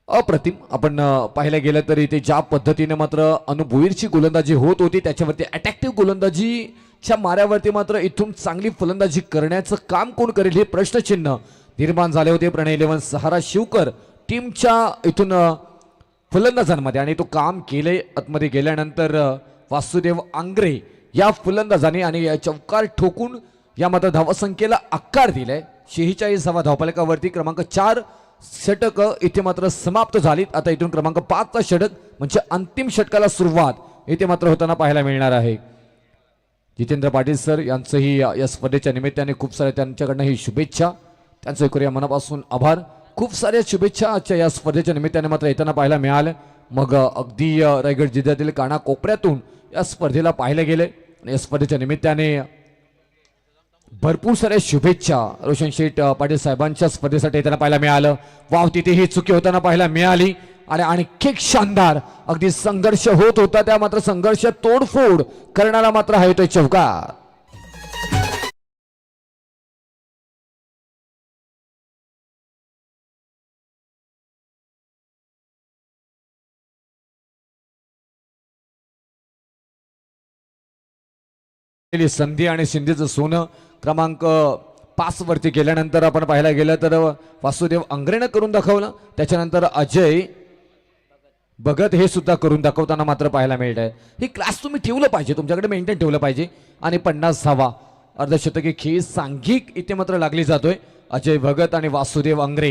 अप्रतिम. आपण पाहायला गेलं तर इथे ज्या पद्धतीने मात्र अनुभवीरची गोलंदाजी होत होती त्याच्यावरती अटॅक्टिव्ह गोलंदाजीच्या माऱ्यावरती मात्र इथून चांगली फलंदाजी करण्याचं काम कोण करेल हे प्रश्नचिन्ह निर्माण झाले होते. प्रणय 11 सहारा शिवकर टीमच्या इथून फलंदाजांमध्ये आणि तो काम केले. आतमध्ये गेल्यानंतर वासुदेव आंग्रे या फलंदाजाने आणि या चौकार ठोकून या मात्र धावसंख्येला आकार दिलाय. 46वा धावफलकावरती क्रमांक 4 षटक इथे मात्र समाप्त झालीत. आता इथून क्रमांक 5चा षटक म्हणजे अंतिम षटकाला सुरुवात इथे मात्र होताना पाहायला मिळणार आहे. जितेंद्र पाटील सर यांचंही या स्पर्धेच्या निमित्ताने खूप साऱ्या त्यांच्याकडनं ही शुभेच्छा, त्यांचं करूया मनापासून आभार. खूप साऱ्या शुभेच्छा आजच्या या स्पर्धेच्या निमित्ताने मात्र येताना पाहायला मिळालं. मग अगदी रायगड जिल्ह्यातील कानाकोपऱ्यातून या स्पर्धेला पाहायला गेले आणि या स्पर्धेच्या निमित्ताने भरपूर साऱ्या शुभेच्छा रोशन शेठ पाटील साहेबांच्या स्पर्धेसाठी येताना पाहायला मिळालं. वाव, तिथे ही चुकी होताना पाहायला मिळाली आणि आणखी एक शानदार अगदी संघर्ष होत होता त्या मात्र संघर्ष तोडफोड करणारा मात्र हा येतोय चौकार. संधी आणि शिंदेचं सोनं क्रमांक 5 वरती गेल्यानंतर आपण पाहायला गेलं तर वासुदेव आंग्रेनं करून दाखवलं. त्याच्यानंतर अजय भगत हे सुद्धा करून दाखवताना मात्र पाहायला मिळत आहे. ही क्लास तुम्ही ठेवलं पाहिजे, तुमच्याकडे मेंटेन ठेवलं पाहिजे. आणि 50 धावा अर्धशतकी खेळ सांघिक इथे मात्र लागली जातोय. अजय भगत आणि वासुदेव आंग्रे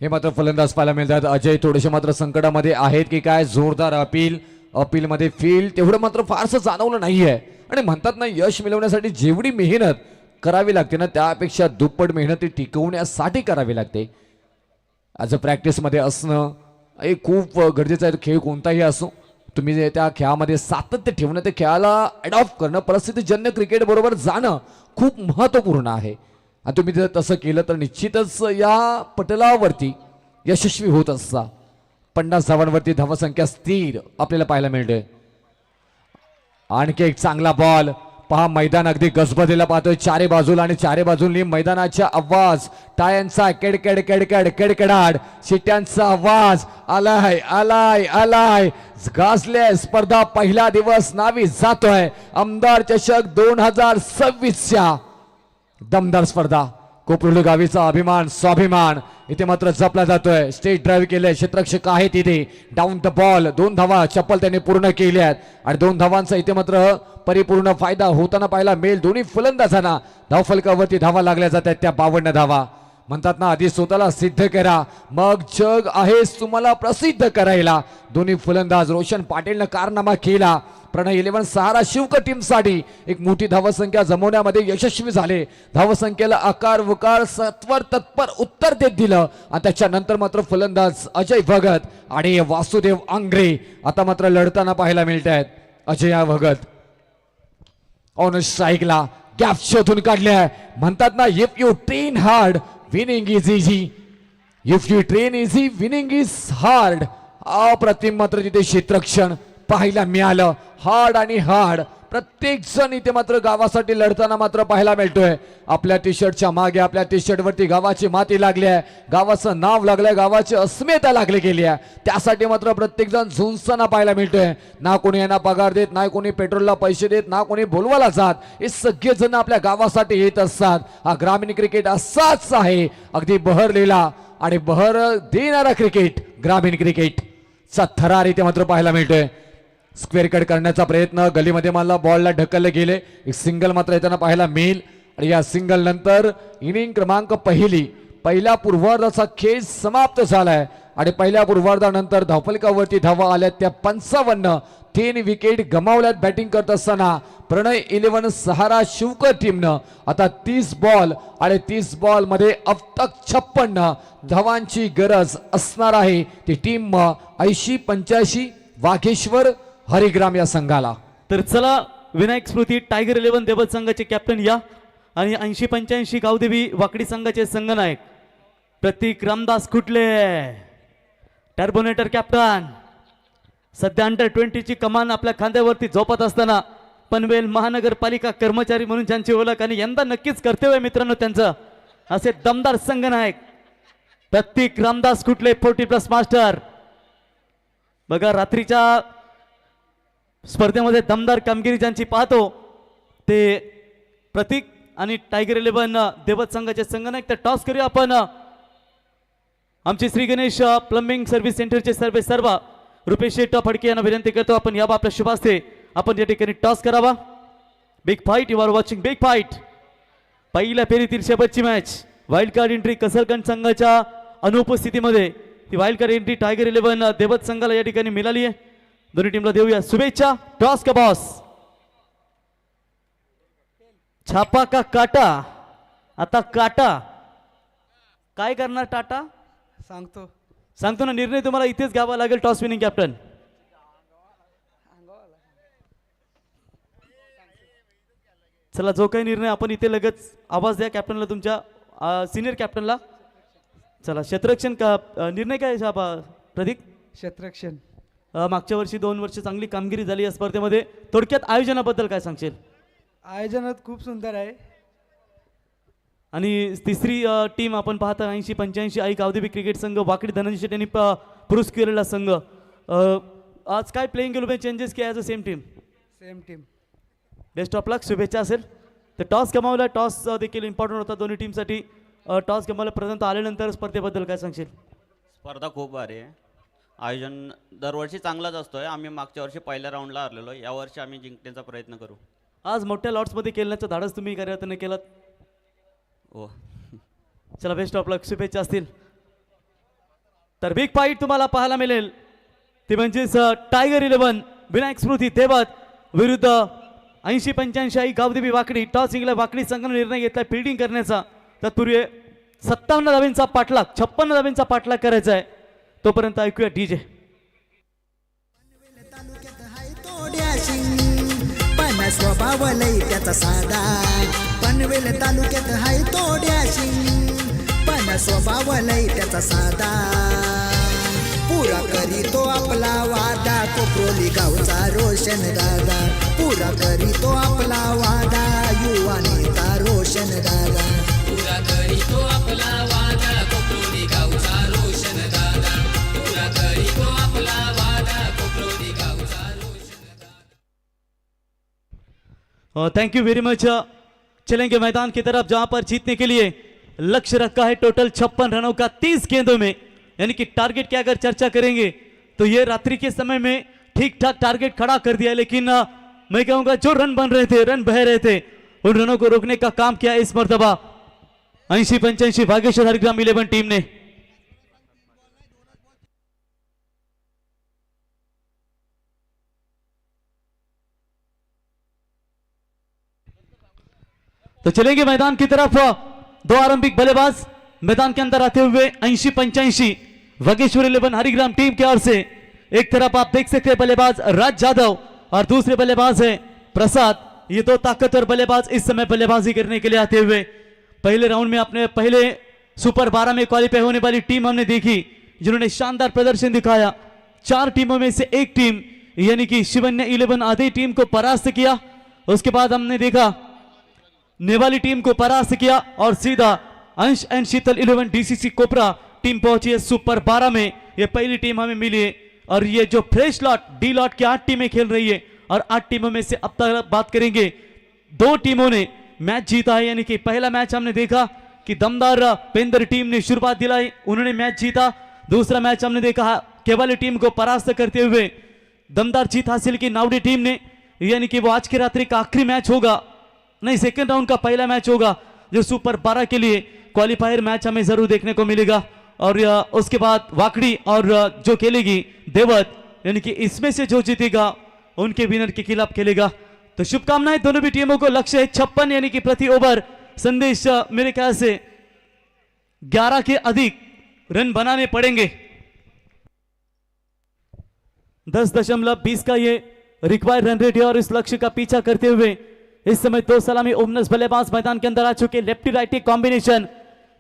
हे मात्र फलंदाज पाहायला मिळतात. अजय थोडेसे मात्र संकटामध्ये आहेत की काय. जोरदार अपील मध्ये फील्ड तेवढं मात्र फारसं जाणवलं नाहीये. आणि म्हणतात ना, यश मिळवण्यासाठी जेवढी मेहनत करावी लागते ना त्यापेक्षा दुप्पट मेहनत टिकवण्यासाठी करावी लागते. ॲज अ प्रॅक्टिसमध्ये असणं हे खूप गरजेचं आहे. खेळ कोणताही असो, तुम्ही त्या खेळामध्ये सातत्य ठेवणं, त्या खेळाला अडॉप्ट करणं, परिस्थितीजन्य क्रिकेट बरोबर जाणं खूप महत्त्वपूर्ण आहे. आणि तुम्ही जर तसं केलं तर निश्चितच या पटलावरती यशस्वी होत असता. 50 धावांवरती धावसंख्या स्थिर आपल्याला पाहायला मिळते. आणखी एक चांगला बॉल पहा. मैदान अगदी गजबजलेला पाहतोय चारे बाजूला आणि चारे बाजूंनी मैदानाच्या आवाज, टायांचा केडकेड केडकेड केडकेडाट, शिट्यांचा आवाज आलाय आलाय आलाय. गाजले स्पर्धा पहिला दिवस नावी जातोय. आमदार चषक 2026च्या दमदार स्पर्धा. कोपरुली गावीचा अभिमान स्वाभिमान इथे मात्र जपला जातोय. स्टेट ड्राईव्ह केलंय, क्षेत्ररक्षक आहे तिथे. डाऊन द बॉल 2 धावा चप्पल त्यांनी पूर्ण केल्यात आणि 2 धावांचा इथे मात्र परिपूर्ण फायदा होताना पाहायला मिळेल. दोन्ही फलंदाजांना धावफलकावरती धावा लागल्या जातात त्या 52 धावा. म्हणतात ना, आधी स्वतःला सिद्ध करा मग जग आहेस तुम्हाला प्रसिद्ध करायला. दोन्ही फलंदाज रोशन पाटीलनं कारनामा केला. प्रणय 11 सहारा शिवकर टीम साठी एक मोठी धावसंख्या जमवण्यामध्ये यशस्वी झाले. धावसंख्येला आकार वकार सत्वर तत्पर उत्तर देत दिलं आणि त्याच्यानंतर मात्र फलंदाज अजय भगत आणि वासुदेव आंग्रे आता मात्र लढताना पाहायला मिळत आहेत. अजय भगत ऑन स्ट्राईकला गॅप शोधून काढल्या. म्हणतात ना, if you train hard winning is easy, if you train easy winning is hard. अप्रतिम मात्र तिथे क्षेत्ररक्षण पाहायला मिळालं. हार्ड आणि हार्ड प्रत्येक जण इथे मात्र गावासाठी लढताना मात्र पाहायला मिळतोय. आपल्या टी शर्टच्या मागे आपल्या टी शर्ट वरती गावाची माती लागली आहे, गावाचं नाव लागलंय, गावाची अस्मिता लागली गेली आहे. त्यासाठी मात्र प्रत्येक जण झुंजताना पाहायला मिळतोय. ना कोणी यांना पगार देत, ना कोणी पेट्रोलला पैसे देत, ना कोणी बोलवायला जात. हे सगळे जण आपल्या गावासाठी येत असतात. हा ग्रामीण क्रिकेट असाच आहे, अगदी बहरलेला आणि बहर देणारा क्रिकेट. ग्रामीण क्रिकेटचा थरार इथे मात्र पाहायला मिळतोय. स्क्वेअर कट करण्याचा प्रयत्न गलीमध्ये मारला, बॉलला ढकलले गेले. एक सिंगल मात्र येताना पाहायला मिळेल आणि या सिंगल नंतर इनिंग क्रमांक पहिल्या पूर्वार्धाचा खेळ समाप्त झालाय आणि पहिल्या पूर्वार्धानंतर धावफलकावरती धावा आल्या त्या 55. 3 विकेट गमावल्यात बॅटिंग करत असताना प्रणय 11 सहारा शिवकर टीमनं. आता 30 बॉल आणि 30 बॉल मध्ये अब तक 56 धावांची गरज असणार आहे. ती टीम 80-85 वाघेश्वर हरिग्राम या संघाला. तर चला, विनायक स्मृती टायगर 11 देवत संघाचे कॅप्टन या आणि 80-85 गावदेवी वाकडी संघाचे संघनायक प्रतीक रामदास कुटले टर्बोनेटर कॅप्टन. सध्या अंडर-20 ची कमान आपल्या खांद्यावरती झोपत असताना पनवेल महानगरपालिका कर्मचारी म्हणून ज्यांची ओळख आणि यंदा नक्कीच कर्तव्य मित्रांनो त्यांचं, असे दमदार संघनायक प्रतीक रामदास कुटले 40+ मास्टर. बघा, रात्रीच्या स्पर्धेमध्ये दमदार कामगिरी ज्यांची पाहतो ते प्रतीक आणि टायगर 11 देवत संघाचे संघनायक. तर टॉस करूया आपण. आमचे श्री गणेश प्लंबिंग सर्व्हिस सेंटरचे सर्व रुपेश फडके यांना विनंती करतो, आपण याबा आपल्या शुभ हस्ते आपण या ठिकाणी टॉस करावा. Big fight, you are watching big fight. पहिल्या फेरीतील शेवटची match wild card entry Kasarganj संघाच्या अनुपस्थितीमध्ये ती वाईल्ड कार्ड एंट्री टायगर 11 देवत संघाला या ठिकाणी मिळाली आहे. दोन्ही टीमला देऊया शुभेच्छा. टॉस का बॉस, छापा का काटा? आता काटा काय करणार टाटा? सांगतो ना, निर्णय तुम्हाला इथेच घ्यावा लागेल. Toss winning captain. चला, जो काही निर्णय आपण इथे लगेच आवाज द्या कॅप्टनला, तुमच्या सिनियर कॅप्टनला. चला, क्षेत्ररक्षण का निर्णय काय प्रतीक? क्षेत्ररक्षण. मागच्या वर्षी 2 वर्ष चांगली कामगिरी झाली या स्पर्धेमध्ये. थोडक्यात आयोजनाबद्दल काय सांगशील? आयोजनात खूप सुंदर आहे. आणि तिसरी टीम आपण पाहता 80-85 आई गावदेवी क्रिकेट संघ वाकडी धनंजय शेट्टी यांनी पुरस्कृत केलेला संघ. आज काय प्लेइंग गेलो चेंजेस किया as a same team? Same team. Best of luck, शुभेच्छा असेल. तर टॉस गमावला, टॉस देखील इम्पॉर्टंट होता दोन्ही टीमसाठी. टॉस गमावला पर्यंत आल्यानंतर स्पर्धेबद्दल काय सांगशील? स्पर्धा खूप भारी आहे. आयोजन दरवर्षी चांगलाच असतोय. आम्ही मागच्या वर्षी पहिल्या राऊंडला हरलेलो, यावर्षी आम्ही जिंकण्याचा प्रयत्न करू. आज मोठ्या लॉट्समध्ये खेळण्याचं धाडस तुम्ही कार्यरताने केलं. हो, चला, बेस्ट ऑफ लक, शुभेच्छा असतील. तर बिग फाईट तुम्हाला पाहायला मिळेल, ती म्हणजेच टायगर 11 विनायक स्मृती देवत विरुद्ध 80-85 आई गावदेवी वाकडी. टॉस जिंकला वाकडी संघाने निर्णय घेतला फिल्डिंग करण्याचा. तत्पूर्वी 57 धावींचा पाठलाग, 56 धावींचा पाठलाग करायचा आहे. तोपर्यंत ऐकूया डीजे. पण स्वभाव लई त्याचा साधा. पनवेल तालुक्यात हाय तोड्याशी, पण स्वभाव लई त्याचा साधा. पुरा करीतो आपला वादा, कोपरोली गावचा रोशन दादा. पुरा करीतो आपला वादा, युवा नेता रोशन दादा. पुरा करीतो आपला वादा, कोपरोली गावचा रोशन दादा. पुरा करीतो आपला वादा, कोपरोली गावचा रोशन दादा. Thank you very much. चलेंगे मैदान की तरफ जहां पर जीतने के लिए लक्ष्य रखा है टोटल 56 रनों का 30 गेंदों में. यानी कि टारगेट की अगर चर्चा करेंगे तो ये रात्रि के समय में ठीक ठाक टारगेट खड़ा कर दिया. लेकिन मैं कहूंगा जो रन बन रहे थे, रन बह रहे थे, उन रनों को रोकने का काम किया इस मर्तबा 80-85 भागेश्वर हरिग्राम 11 टीम ने। तो चलेंगे मैदान की तरफ दो आरंभिक बल्लेबाज मैदान के अंदर आते हुए 80-85 भागेश्वर 11 हरिग्राम टीम की ओर से। एक तरफ आप देख सकते हैं बल्लेबाज राज जादव और दूसरे बल्लेबाज है प्रसाद। ये दो ताकतवर बल्लेबाज इस समय बल्लेबाजी करने के लिए आते हुए। पहले राउंड में अपने पहले सुपर 12 में क्वालिफाई होने वाली टीम हमने देखी जिन्होंने शानदार प्रदर्शन दिखाया। 4 टीमों में से एक टीम यानी कि शिवन्य 11 आधी टीम को परास्त किया। उसके बाद हमने देखा नेवाली टीम को परास्त किया और सीधा अंश एंड शीतल 11 डीसीसी कोपरा टीम पहुंची है सुपर 12 में। ये पहली टीम हमें मिली है और ये जो फ्रेश लॉट डी लॉट की 8 टीमें खेल रही है और 8 टीमों में से अब तक बात करेंगे 2 टीमों ने मैच जीता है। यानी कि पहला मैच हमने देखा कि दमदार पेंदर टीम ने शुरुआत दिलाई, उन्होंने मैच जीता। दूसरा मैच हमने देखा केवल टीम को परास्त करते हुए दमदार जीत हासिल की नावड़ी टीम ने। यानी कि वो आज की रात्रि का आखिरी मैच होगा, नहीं सेकेंड राउंड का पहला मैच होगा जो सुपर 12 के लिए क्वालिफायर मैच हमें जरूर देखने को मिलेगा। और उसके बाद वाकड़ी और जो खेलेगी देवत, यानी कि इसमें से जो जीतेगा उनके विनर के खिलाफ खेलेगा। तो शुभकामनाएं दोनों भी टीमों को। लक्ष्य है 56 यानी कि प्रति ओवर संदेश मेरे ख्याल से 11 के अधिक रन बनाने पड़ेंगे। 10.20 का ये रिक्वायर्ड रन रेट है और इस लक्ष्य का पीछा करते हुए इस समय 2 सलामी ओपनर्स बल्लेबाज मैदान के अंदर आ चुके। लेफ्टी राइटी कॉम्बिनेशन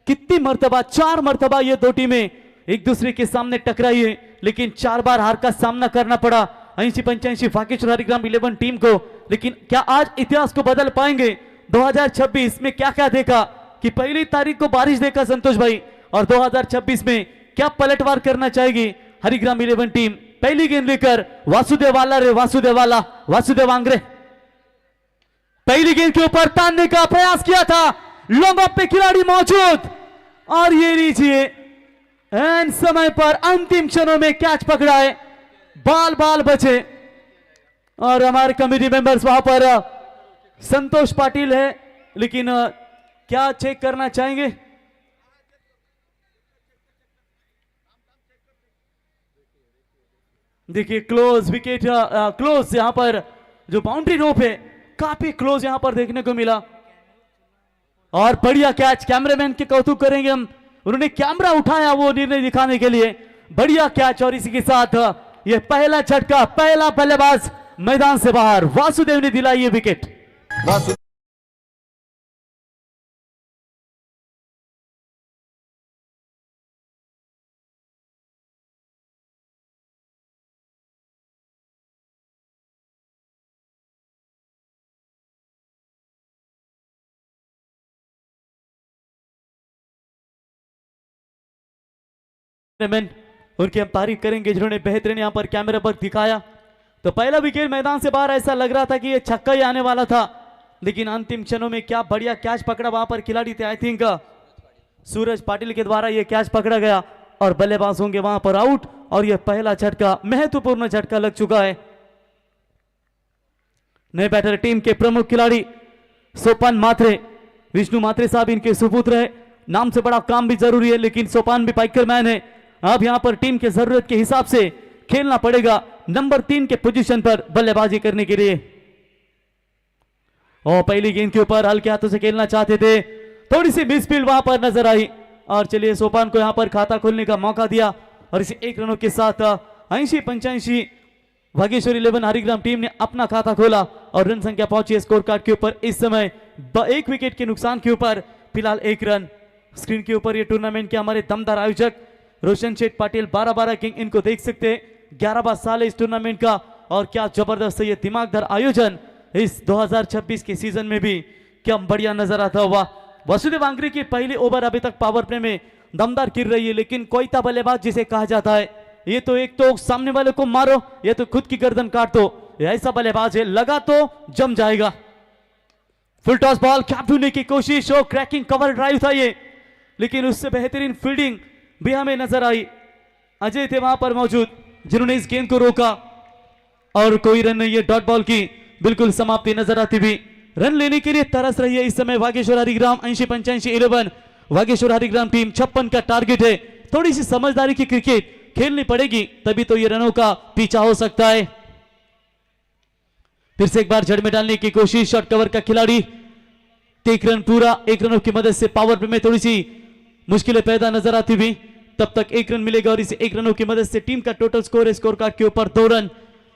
कितनी मर्तबा 4 मर्तबा ये दो टीमें एक दूसरे के सामने टकराई है लेकिन 4 बार हार का सामना करना पड़ा 80-85 भागेश्वर हरिग्राम 11 टीम को। लेकिन क्या आज इतिहास को बदल पाएंगे? 2026 में क्या क्या देखा कि पहली तारीख को बारिश देखा संतोष भाई, और 2026 में क्या पलटवार करना चाहेगी हरिग्राम 11 टीम? पहली गेंद लेकर वासुदेव वाला रे वासुदेव आंग्रे पहली गेंद के ऊपर तानने का प्रयास किया था, लॉन्ग ऑफ पे खिलाड़ी मौजूद और ये लीजिए एंड समय पर अंतिम क्षणों में कैच पकड़ा है, बाल बचे। और हमारे कमेटी मेंबर्स वहां पर संतोष पाटिल है, लेकिन क्या चेक करना चाहेंगे? देखिए क्लोज विकेट, क्लोज यहां पर जो बाउंड्री रोप है काफी क्लोज यहां पर देखने को मिला और बढ़िया कैच। कैमरामैन के कौतुक करेंगे हम, उन्होंने कैमरा उठाया वो निर्णय दिखाने के लिए, बढ़िया कैच। और इसी के साथ ये पहला झटका, पहला बल्लेबाज मैदान से बाहर, वासुदेव ने दिलाई ये विकेट। उनकी हम तारीफ करेंगे जिन्होंने बेहतरीन यहां पर कैमरे पर दिखाया। तो पहला विकेट मैदान से बाहर, ऐसा लग रहा था कि ये छक्का ही आने वाला था, लेकिन अंतिम क्षणों में क्या बढ़िया कैच पकड़ा वहां पर खिलाड़ी थे, आई थिंक सूरज पाटिल के द्वारा ये कैच पकड़ा गया और बल्लेबाज होंगे वहां पर आउट। और ये पहला झटका, महत्वपूर्ण झटका लग चुका है। नए बैटर टीम के प्रमुख खिलाड़ी सोपान मात्रे, विष्णु मात्रे साहब इनके सुपुत्र है। नाम से बड़ा काम भी जरूरी है, लेकिन सोपान भी बाइकर मैन है। अब यहां पर टीम के जरूरत के हिसाब से खेलना पड़ेगा नंबर 3 के पोजीशन पर बल्लेबाजी करने के लिए। और पहली गेंद के ऊपर हल्के हाथों से खेलना चाहते थे, थोड़ी सी मिसफील्ड वहां पर नजर आई और चलिए सोपान को यहां पर खाता खोलने का मौका दिया और इसे 1 रनों के साथ 80-85 भागेश्वर 11 हरिग्राम टीम ने अपना खाता खोला और रन संख्या पहुंची है स्कोर कार्ड के ऊपर इस समय 1 विकेट के नुकसान के ऊपर फिलहाल 1 रन। स्क्रीन के ऊपर ये टूर्नामेंट के हमारे दमदार आयोजक रोशन शेठ पाटिल 12-12 किंग, इनको देख सकते हैं। 11वां साल है इस टूर्नामेंट का और क्या जबरदस्त है ये दिमागदार आयोजन इस 2026 के सीजन में भी, क्या बढ़िया नजर आता हुआ। वासुदेव आंग्रे की पहली ओवर अभी तक पावर प्ले में दमदार गिर रही है, लेकिन कोयता बल्लेबाज जिसे कहा जाता है, ये तो एक तो सामने वाले को मारो या तो खुद की गर्दन काट दो, ऐसा बल्लेबाज है, लगा तो जम जाएगा। फुल टॉस बॉल कैप्टूने की कोशिश और क्रैकिंग कवर ड्राइव था ये, लेकिन उससे बेहतरीन फील्डिंग भी हमें नजर आई। अजय थे वहां पर मौजूद जिन्होंने इस गेंद को रोका और कोई रन नहीं है। डॉट बॉल की बिल्कुल समाप्ति नजर आती हुई, रन लेने के लिए तरस रही है इस समय भागेश्वर हरिग्राम 80-85 11 वागेश्वर हरिग्राम टीम 56 का टारगेट है। थोड़ी सी समझदारी की क्रिकेट खेलनी पड़ेगी, तभी तो ये रनों का पीछा हो सकता है। फिर से एक बार जड़ में डालने की कोशिश, शॉर्ट कवर का खिलाड़ी, 1 रन पूरा, 1 रनों की मदद से पावर प्ले में थोड़ी सी मुश्किलें पैदा नजर आती हुई, तब तक 1 रन मिलेगा और इसे 1 रनों की मदद से टीम का टोटल स्कोर है स्कोर कार्ड के ऊपर 2 रन।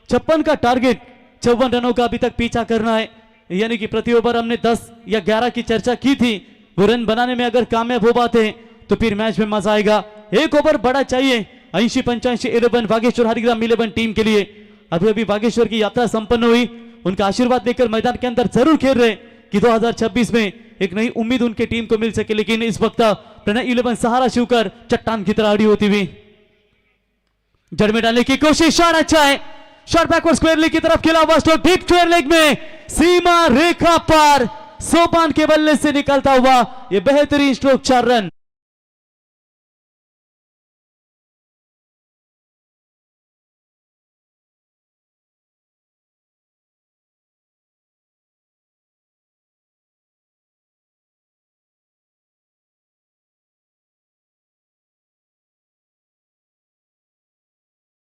56 का टारगेट, 54 रनों का अभी तक पीछा करना है, यानी कि प्रति ओवर हमने 10 या 11 की चर्चा की थी। वो रन बनाने में अगर कामयाब हो पाते हैं तो फिर मैच में मजा आएगा। एक ओवर बड़ा चाहिए, 80-85 11 वागेश्वर हरिग्राम 11 टीम के लिए। अभी अभी वागेश्वर की यात्रा संपन्न हुई, उनका आशीर्वाद लेकर मैदान के अंदर जरूर खेल रहे कि 2026 में एक नई उम्मीद उनके टीम को मिल सके, लेकिन इस वक्त प्रणय 11 सहारा शिवकर चट्टान की तरह अड़ी होती हुई जड़ में डालने की कोशिश, शॉट अच्छा है, शॉट बैकवर्ड स्क्वायर लेग की तरफ खेला हुआ स्ट्रोक डीप स्क्वायर लेग में, सीमा रेखा पार, सोपान के बल्ले से निकलता हुआ यह बेहतरीन स्ट्रोक, 4 रन।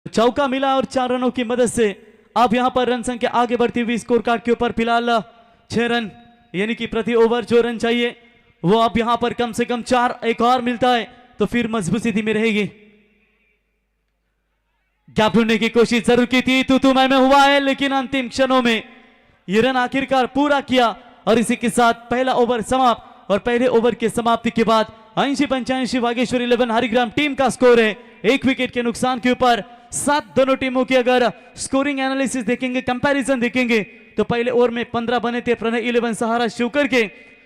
चौका मिला और 4 रनों की मदद से अब यहां पर रन संख्या आगे बढ़ती हुई स्कोर कार्ड के ऊपर फिलहाल 6 रन, यानी कि प्रति ओवर जो रन चाहिए वो अब यहां पर कम से कम 4 एक और मिलता है तो फिर मजबूत स्थिति में रहेगी। गैप ढूंढने की कोशिश जरूर की थी, तू मैं हुआ है, लेकिन अंतिम क्षणों में ये रन आखिरकार पूरा किया और इसी के साथ पहला ओवर समाप्त। और पहले ओवर के समाप्ति के बाद 80-85 वागेश्वर 11 हरिग्राम टीम का स्कोर है, 1 विकेट के नुकसान के ऊपर 7। दोनों टीमों की अगर स्कोरिंग एनालिसिस देखेंगे, कंपैरिजन देखेंगे तो पहले ओवर में 15 बने थे प्रणय 11 सहारा शिवकर के,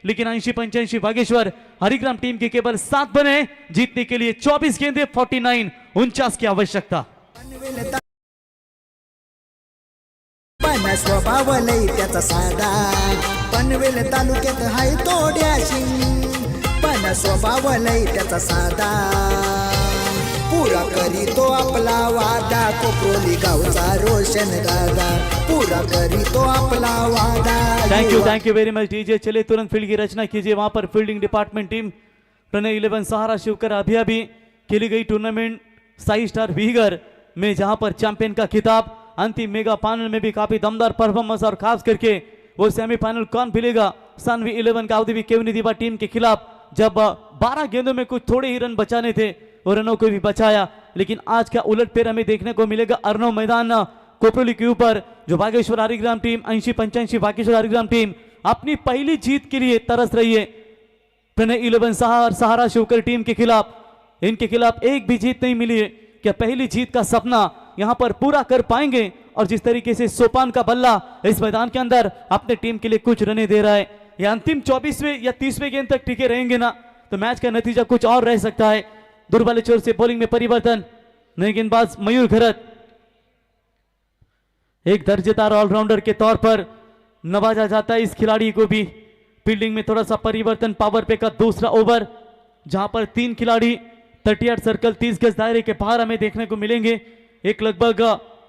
लेकिन 80-85 वागेश्वर हरिग्राम टीम के केवल 7 बने। जीतने के लिए 24 गेंदे 49 की आवश्यकता। पण स्वभाव लई त्याचा साधा, पनवेल तालुक्यात हाय तो डॅशिंग, पण स्वभाव लई त्याचा साधा, पुरा करी तो आपला वादा, कोपरोली गावचा रोशन दादा, पुरा करी तो आपला वादा। Thank you very much DJ. चले तुरंत फील्ड की रचना कीजिए, वहां पर फील्डिंग डिपार्टमेंट टीम प्रणय 11 सहारा शिवकर अभी खेली गई टूर्नामेंट साई स्टार विहिगर में, जहां पर चैंपियन का खिताब, अंतिम मेगा फाइनल में भी काफी दमदार परफॉर्मेंस और खास करके वो सेमीफाइनल कौन मिलेगा सानवी 11 का अवधि केवनी दीवा टीम के खिलाफ, जब 12 गेंदों में कुछ थोड़े ही रन बचाने थे और रनों को भी बचाया। लेकिन आज का उलटफेर हमें देखने को मिलेगा अर्नव मैदान कोपरोली के ऊपर, जो वागेश्वर हरिग्राम टीम 80-85 वागेश्वर हरिग्राम टीम अपनी पहली जीत के लिए तरस रही है। प्रणय 11 सहारा शिवकर टीम के खिलाफ, इनके खिलाफ एक भी जीत नहीं मिली है। क्या पहली जीत का सपना यहां पर पूरा कर पाएंगे? और जिस तरीके से सोपान का बल्ला इस मैदान के अंदर अपने टीम के लिए कुछ रने दे रहा है, या अंतिम 24वें या 30वें गेंद तक टिके रहेंगे ना तो मैच का नतीजा कुछ और रह सकता है। दुर्बाले छोर से बॉलिंग में परिवर्तन, नए गेंदबाज मयूर घरत एक दर्जेदार ऑलराउंडर के तौर पर नवाजा जाता है इस खिलाड़ी को भी। फील्डिंग में थोड़ा सा परिवर्तन, पावर पे का दूसरा ओवर जहां पर 3 खिलाड़ी 38 सर्कल 30 गज दायरे के बाहर हमें देखने को मिलेंगे। एक लगभग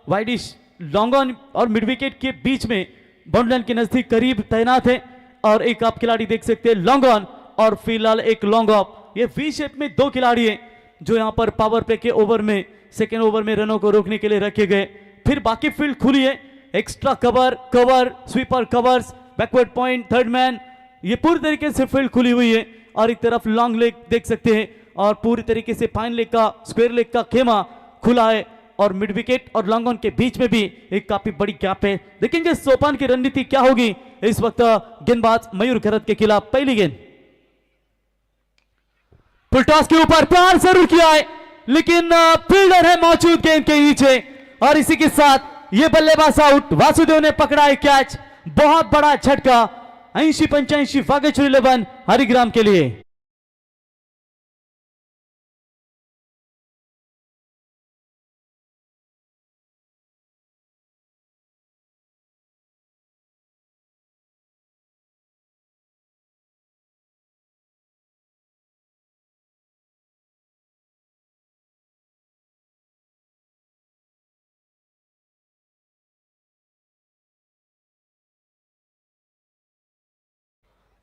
वाइडिश लॉन्ग ऑन और मिड विकेट के बीच में बाउंड्री लाइन के नजदीक करीब तैनात है, और एक आप खिलाड़ी देख सकते हैं लॉन्ग ऑन और फिलहाल एक लॉन्ग ऑफ। ये वी शेप में 2 खिलाड़ी हैं जो यहां पर पावर प्ले के ओवर में सेकेंड ओवर में रनों को रोकने के लिए रखे गए। फिर बाकी फील्ड खुली है, extra cover sweeper covers, backward point, third man, ये पूरी तरीके से फील्ड खुली हुई है। और एक तरफ लॉन्ग लेग देख सकते हैं और पूरी तरीके से फाइन लेग का स्क्वायर लेग का खेमा खुला है, और मिड विकेट और लॉन्ग ऑन के बीच में भी एक काफी बड़ी गैप है। देखेंगे सोपान की रणनीति क्या होगी इस वक्त गेंदबाज मयूर घरत के खिलाफ। पहली गेंद फुल टॉस के ऊपर प्यार जरूर किया है, लेकिन फील्डर है मौजूद गेंद के नीचे, और इसी के साथ ये बल्लेबाज आउट। वासुदेव ने पकड़ा है कैच, बहुत बड़ा झटका 80-85 वागेश्वर 11 हरिग्राम के लिए।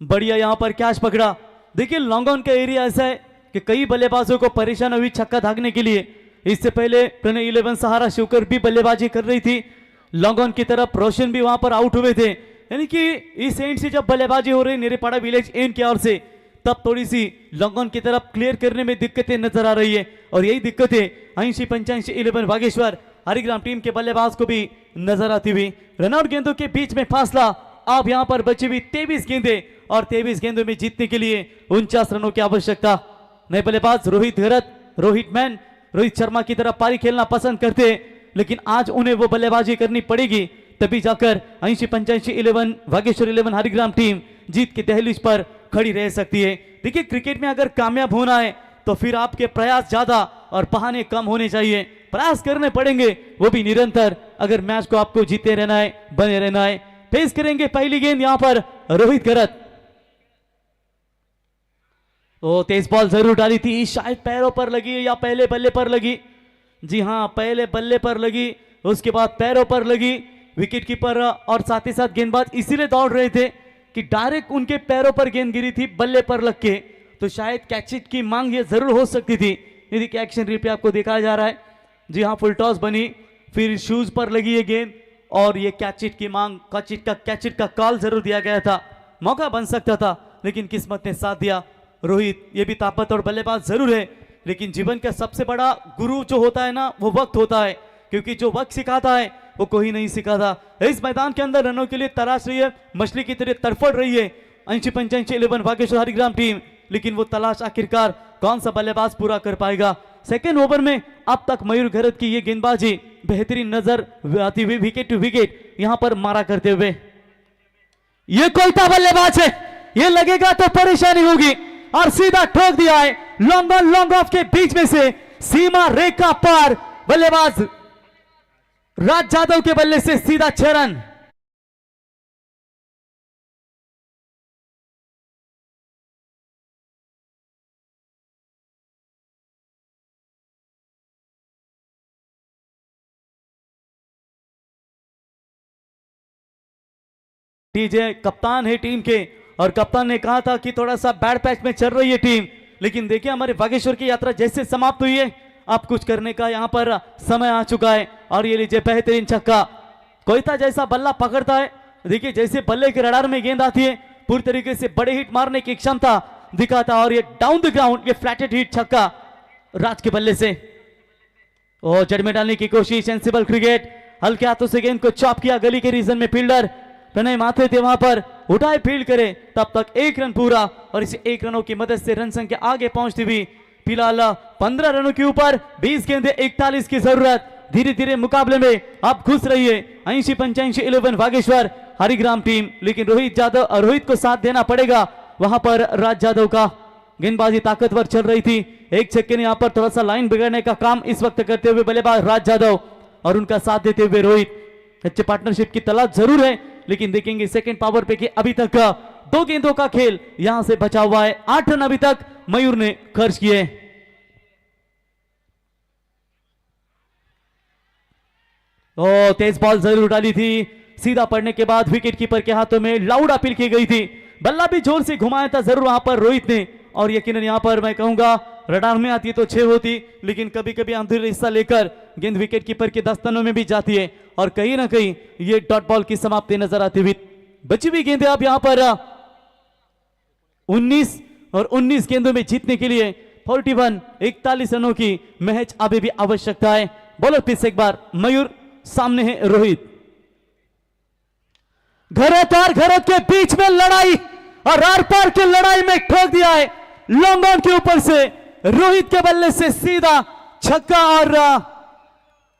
बढ़िया यहां पर कैच पकड़ा, देखिए लॉन्ग ऑन का एरिया ऐसा है कि कई बल्लेबाजों को परेशान हुई छक्का भागने के लिए। इससे पहले प्रणय 11 सहारा शिवकर भी बल्लेबाजी कर रही थी, लॉन्ग ऑन की तरफ रोशन भी वहां पर आउट हुए थे। यानी कि इस एंड से जब बल्लेबाजी हो रही नेरेपाड़ा विलेज एंड की ओर से, तब थोड़ी सी लॉन्ग ऑन की तरफ क्लियर करने में दिक्कतें नजर आ रही है। और यही दिक्कतें 80-85 11 बागेश्वर हरिग्राम टीम के बल्लेबाज को भी नजर आती हुई। रनआउट गेंदों के बीच में फासला, अब यहां पर बची हुई 23 गेंदें और 23 गेंदों में जीतने के लिए 49 रनों की आवश्यकता। नए बल्लेबाज रोहित घरत, रोहित शर्मा की तरफ पारी खेलना पसंद करते, लेकिन आज उन्हें वो बल्लेबाजी करनी पड़ेगी, तभी जाकर 80-85 11 बागेश्वर 11 हरिग्राम टीम जीत की दहलीज पर खड़ी रह सकती है। देखिए क्रिकेट में अगर कामयाब होना है तो फिर आपके प्रयास ज्यादा और बहाने कम होने चाहिए। प्रयास करने पड़ेंगे, वो भी निरंतर, अगर मैच को आपको जीते रहना है, बने रहना है। पेश करेंगे पहली गेंद यहां पर रोहित घरत। तो तेज बॉल जरूर डाली थी, शायद पैरों पर लगी या पहले बल्ले पर लगी। जी हां, पहले बल्ले पर लगी, उसके बाद पैरों पर लगी। विकेट कीपर और साथ ही साथ गेंदबाज इसीलिए दौड़ रहे थे कि डायरेक्ट उनके पैरों पर गेंद गिरी थी बल्ले पर लग के, तो शायद कैच इट की मांग ये जरूर हो सकती थी। यदि एक्शन रिप्ले आपको दिखाया जा रहा है, जी हाँ, फुल टॉस बनी, फिर शूज पर लगी ये गेंद और ये कैच इट की मांग, कैच इट का कॉल जरूर दिया गया था। मौका बन सकता था, लेकिन किस्मत ने साथ दिया। रोहित ये भी ताकतवर बल्लेबाज जरूर है, लेकिन जीवन का सबसे बड़ा गुरु जो होता है ना, वो वक्त होता है, क्योंकि जो वक्त सिखाता है वो कोई नहीं सिखाता। इस मैदान के अंदर रनों के लिए तलाश रही है, मछली की तरह तड़फड़ रही है 80-85 11 बागेश्वर हरिग्राम टीम, लेकिन वो तलाश आखिरकार कौन सा बल्लेबाज पूरा कर पाएगा। सेकेंड ओवर में अब तक मयूर घरत की ये गेंदबाजी बेहतरीन नजर आती हुई, विकेट टू विकेट यहां पर मारा करते हुए। ये कोयता बल्लेबाज है, ये लगेगा तो परेशानी होगी, और सीधा ठोक दिया है long on long off K beach में से, सीमा रेखा पार। बल्लेबाज राज यादव के बल्ले से सीधा 6 रन। डीजे कप्तान है टीम के, और कप्तान ने कहा था कि थोड़ा सा बैड पैच में चल रही है टीम, लेकिन देखिए हमारे बागेश्वर की यात्रा जैसे समाप्त हुई है, अब कुछ करने का यहां पर समय आ चुका है। और ये लीजिए बेहतरीन छक्का, कोयता जैसा बल्ला पकड़ता है, देखिए जैसे बल्ले के रडार में गेंद आती है, पूरी तरीके से बड़े हिट मारने की क्षमता दिखाता, और ये डाउन द ग्राउंड, ये फ्लैटेड हिट छक्का राज के बल्ले से। ओ जड़ में डालने की कोशिश, सेंसिबल क्रिकेट, हल्के हाथों से गेंद को चॉप किया, गली के रीजन में फील्डर प्रणय माथे थे वहां पर, उठाए फील्ड करे, तब तक 1 रन पूरा, और इस 1 रनों की मदद से रन संख्या आगे पहुंचती हुई फिलहाल 15 रनों के ऊपर 20 गेंदे 41 की जरूरत। धीरे धीरे मुकाबले में अब घुस रही है 80-85 11 बागेश्वर हरिग्राम टीम, लेकिन रोहित को साथ देना पड़ेगा वहां पर राज यादव का। गेंदबाजी ताकतवर चल रही थी, एक छक्के ने यहां पर थोड़ा सा लाइन बिगड़ने का काम इस वक्त करते हुए बल्लेबाज राज यादव, और उनका साथ देते हुए रोहित। अच्छे पार्टनरशिप की तलाश जरूर है, लेकिन देखेंगे सेकंड पावर पे कि अभी तक 2 गेंदों का खेल यहां से बचा हुआ है। 8 रन अभी तक मयूर ने खर्च किए। ओ तेज बॉल जरूर डाली थी, सीधा पड़ने के बाद विकेट कीपर के हाथों में लाउड अपील की गई थी, बल्ला भी जोर से घुमाया था जरूर वहां पर रोहित ने, और यकीनन यहां पर मैं कहूंगा रडार में आती तो 6 होती, लेकिन कभी कभी अंदर हिस्सा लेकर गेंद विकेट कीपर के दस्तनों में भी जाती है, और कहीं ना कहीं ये डॉट बॉल की समाप्ति नजर आती हुई। बची हुई गेंदें अब यहां पर 19 गेंदों में जीतने के लिए 41 रनों की महज अभी भी आवश्यकता है। बॉलर पिच एक बार मयूर, सामने है रोहित। घरत और घरत के बीच में लड़ाई, और आर पार की लड़ाई में ठोक दिया है लॉन्ग ऑन के ऊपर से, रोहित के बल्ले से सीधा छक्का, और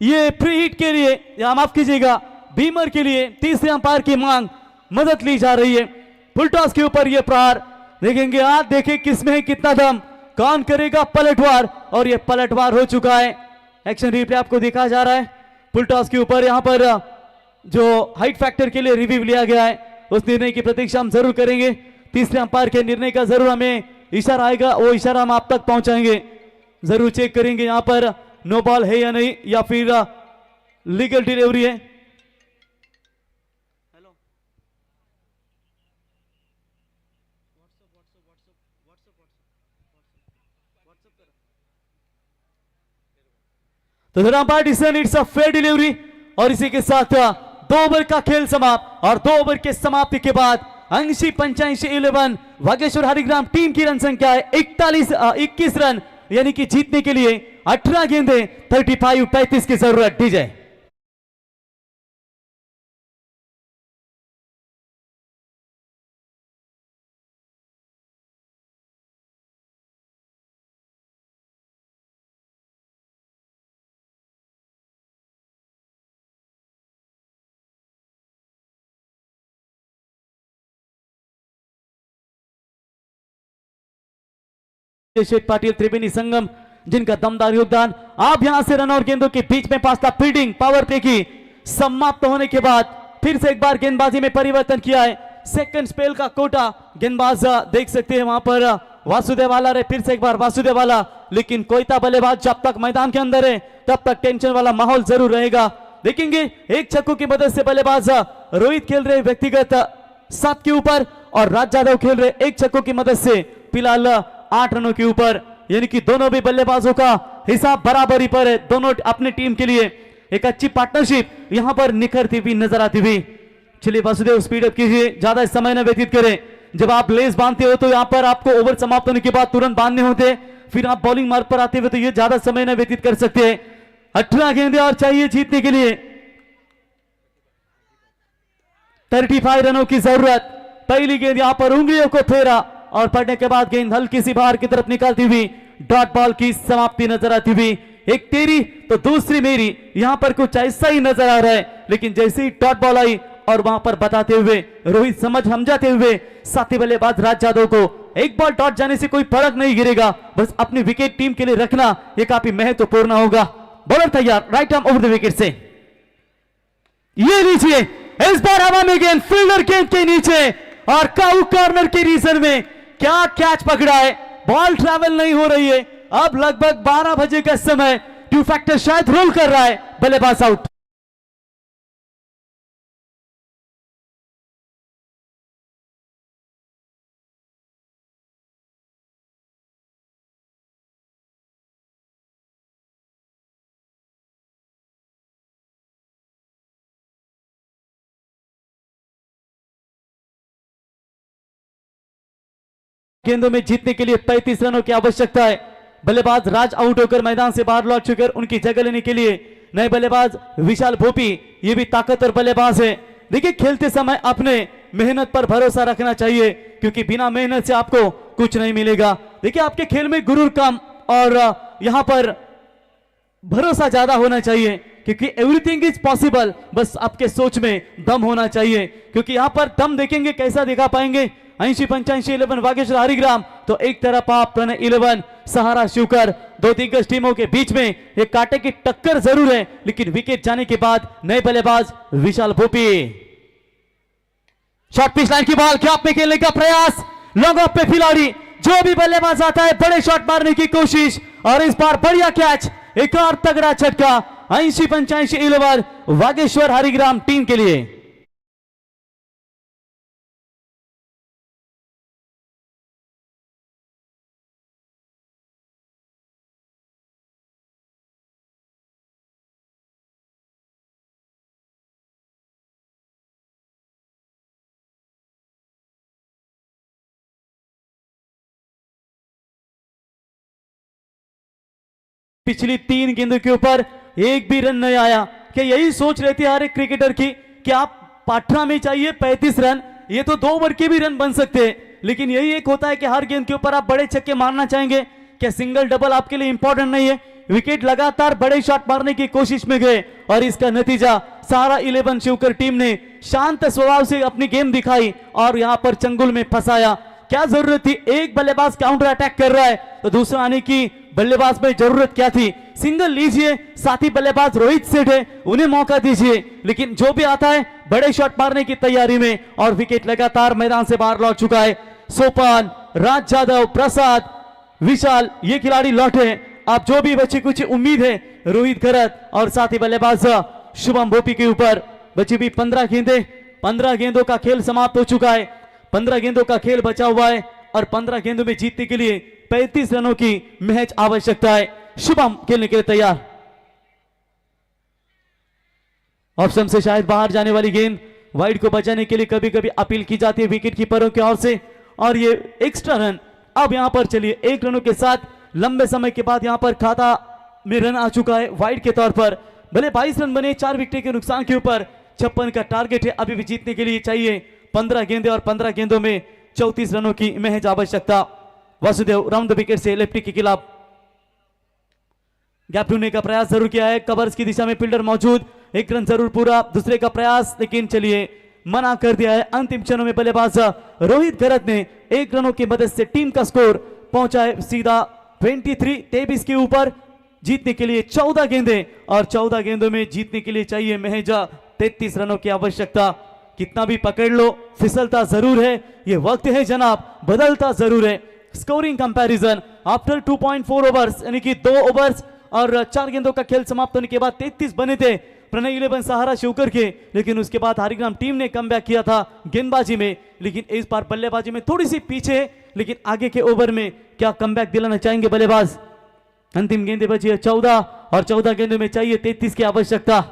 ये फ्री हिट के लिए, या माफ कीजिएगा बीमर के लिए तीसरे अंपायर की मांग, मदद ली जा रही है। फुल टॉस के ऊपर ये प्रहार देखेंगे, आज देखें किसमें है कितना दम, कौन करेगा पलटवार, और ये पलटवार हो चुका है। एक्शन रिप्ले आपको दिखाया जा रहा है फुल टॉस के ऊपर। यहां पर जो हाइट फैक्टर के लिए रिव्यू लिया गया है, उस निर्णय की प्रतीक्षा हम जरूर करेंगे। तीसरे अंपायर के निर्णय का जरूर हमें इशारा आएगा, वो इशारा हम आप तक पहुंचाएंगे, जरूर चेक करेंगे यहां पर नो बॉल है या नहीं, या फिर लीगल डिलीवरी है। तो जरा partition it's a fair delivery और इसी के साथ 2 ओवर का खेल समाप्त और 2 ओवर के समाप्ति के बाद 80-85-11 वागेश्वर हरिग्राम टीम की रन संख्या है 21 रन, यानी कि जीतने के लिए 18 गेंदे 35 की जरूरत डीजे। शेख पाटिल त्रिवेणी संगम जिनका दमदार योगदान। आप यहां से रन और गेंदों के बीच में पास्ता फील्डिंग पावर प्ले की समाप्त होने के बाद फिर से एक बार गेंदबाजी में परिवर्तन किया है। सेकंड स्पेल का कोटा गेंदबाज देख सकते हैं वहां पर वासुदेवाला रहे, फिर से एक बार वासुदेवाला, लेकिन कोयता बल्लेबाज जब तक मैदान के अंदर है तब तक टेंशन वाला माहौल जरूर रहेगा। देखेंगे एक छक्कों की मदद से बल्लेबाज रोहित खेल रहे व्यक्तिगत 7 के ऊपर और राज यादव खेल रहे एक छक्कों की मदद से फिलहाल 8 रनों के ऊपर, यानी कि दोनों भी बल्लेबाजों का हिसाब बराबरी पर है। दोनों अपनी टीम के लिए एक अच्छी पार्टनरशिप यहां पर निखरती हुई नजर आती हुई। चलिए वासुदेव स्पीड अप कीजिए, ज्यादा समय न व्यतीत करें। जब आप लेस बांधते हो तो यहां पर आपको ओवर समाप्त होने के बाद तुरंत बांधने होते हैं, फिर आप बॉलिंग मार्ग पर आते हुए तो ये ज्यादा समय न व्यतीत कर सकते हैं। 18 गेंदे और चाहिए जीतने के लिए, 35 रनों की जरूरत। पहली गेंद यहां पर उंगलियों को फेरा और पड़ने के बाद गेंद हल्की सी बाहर की तरफ निकालती हुई डॉट बॉल की समाप्ति नजर आती हुई। एक तेरी तो दूसरी मेरी, यहां पर कुछ ऐसा ही नजर आ रहा है, लेकिन जैसे ही डॉट बॉल आई और वहां पर बताते हुए रोहित समझाते हुए साथी बल्लेबाज राज यादव को एक बॉल डॉट जाने से कोई फर्क नहीं गिरेगा, बस अपनी विकेट टीम के लिए रखना यह काफी महत्वपूर्ण होगा। बॉलर तैयार, right arm over the wicket से ये लीजिए, इस बार हवा में गेंद फील्डर गेंद के नीचे और काउ कॉर्नर के रीजन में क्या कैच पकड़ा है। बॉल ट्रैवल नहीं हो रही है। अब लगभग 12 बजे का समय, ट्यू फैक्टर शायद रोल कर रहा है, बल्लेबाज आउट। गेंदों में जीतने के लिए 35 रनों की आवश्यकता है। बल्लेबाज राज आउट होकर मैदान से बाहर लौट चुके, उनकी जगह लेने के लिए नए बल्लेबाज विशाल भोपी, ये भी ताकतवर बल्लेबाज है। देखिए खेलते समय अपने मेहनत पर भरोसा रखना चाहिए, क्योंकि बिना मेहनत से आपको कुछ नहीं मिलेगा। देखिए आपके खेल में गुरूर कम और यहां पर भरोसा ज्यादा होना चाहिए, क्योंकि एवरीथिंग इज पॉसिबल, बस आपके सोच में दम होना चाहिए। क्योंकि यहां पर दम देखेंगे कैसा दिखा पाएंगे। 80-85-11 वागेश्वर हरिग्राम तो एक तरफ आप प्रणय 11 सहारा शिवकर, दो दिग्गज टीमों के बीच में एक कांटे की टक्कर जरूर है, लेकिन विकेट जाने के बाद नए बल्लेबाज विशाल भोपी। शॉर्ट पिच लाइन की बॉल गैप में खेलने का प्रयास, लॉन्ग ऑफ पे खिलाड़ी जो भी बल्लेबाज आता है बड़े शॉट मारने की कोशिश, और इस बार बढ़िया कैच, एक और तगड़ा झटका 80-85-11 वागेश्वर हरिग्राम टीम के लिए। पिछली 3 गेंदों के ऊपर एक भी रन नहीं आया। क्या यही सोच रहती है हर एक क्रिकेटर की कि आप पाठरा में चाहिए 35 रन, ये तो 2 ओवर के भी रन बन सकते हैं, लेकिन यही एक होता है कि हर गेंद के ऊपर आप बड़े छक्के मारना चाहेंगे। क्या सिंगल डबल आपके लिए इंपॉर्टेंट नहीं है? विकेट लगातार बड़े शॉट मारने की कोशिश में गए और इसका नतीजा सहारा 11 शिवकर टीम ने शांत स्वभाव से अपनी गेम दिखाई और यहां पर चंगुल में फंसाया। क्या जरूरत थी? एक बल्लेबाज काउंटर अटैक कर रहा है तो दूसरा आने की बल्लेबाज में जरूरत क्या थी? सिंगल लीजिए, साथी बल्लेबाज रोहित सेठ है, उन्हें मौका दीजिए, लेकिन जो भी आता है बड़े शॉट मारने की तैयारी में, और विकेट लगातार मैदान से बाहर लौट चुका है। सोपान, राज यादव, प्रसाद, विशाल, ये खिलाड़ी लौटे। अब जो भी बची कुछ उम्मीद है रोहित खरत और साथी बल्लेबाज शुभम भोपी के ऊपर। बची भी 15 गेंदें, 15 गेंदों का खेल समाप्त हो चुका है। 15 गेंदों का खेल बचा हुआ है और 15 गेंदों में जीतने के लिए 35 रनों की महज आवश्यकता है। शुभम खेलने के लिए तैयार। ऑप्शन से शायद बाहर जाने वाली गेंद, वाइड को बचाने के लिए कभी कभी अपील की जाती है विकेट कीपरों की ओर से, और ये एक्स्ट्रा रन। अब यहां पर चलिए 1 रनों के साथ लंबे समय के बाद यहां पर खाता में रन आ चुका है वाइड के तौर पर। भले 22 रन बने 4 विकेट के नुकसान के ऊपर, 56 का टारगेट है अभी भी जीतने के लिए चाहिए 15 गेंदे, और 15 गेंदों में 34 रनों की महज आवश्यकता। वासुदेव राउंड द विकेट से लेफ्टी के खिलाफ गैप ढूंढने का प्रयास जरूर किया है, कवर्स की दिशा में फील्डर मौजूद, 1 रन जरूर पूरा, दूसरे का प्रयास लेकिन चलिए मना कर दिया है। अंतिम क्षणों में बल्लेबाज रोहित घरत ने 1 रनों की मदद से टीम का स्कोर पहुंचा है सीधा 23 के ऊपर। जीतने के लिए 14 गेंदे, और 14 गेंदों में जीतने के लिए चाहिए महज 33 रनों की आवश्यकता। कितना भी पकड़ लो फिसलता जरूर है, ये वक्त है जनाब, बदलता जरूर है। स्कोरिंग कंपैरिजन आफ्टर 2.4 ओवर्स, यानी कि 2 ओवर्स और 4 गेंदों का खेल समाप्त होने के बाद 33 बने थे प्रणय 11 सहारा शिवकर के, लेकिन उसके बाद हरिग्राम टीम ने कमबैक किया था गेंदबाजी में, लेकिन इस बार बल्लेबाजी में थोड़ी सी पीछे, लेकिन आगे के ओवर में क्या कमबैक दिलाना चाहेंगे बल्लेबाज। अंतिम गेंदे बची है 14, और 14 गेंदों में चाहिए 33 की आवश्यकता।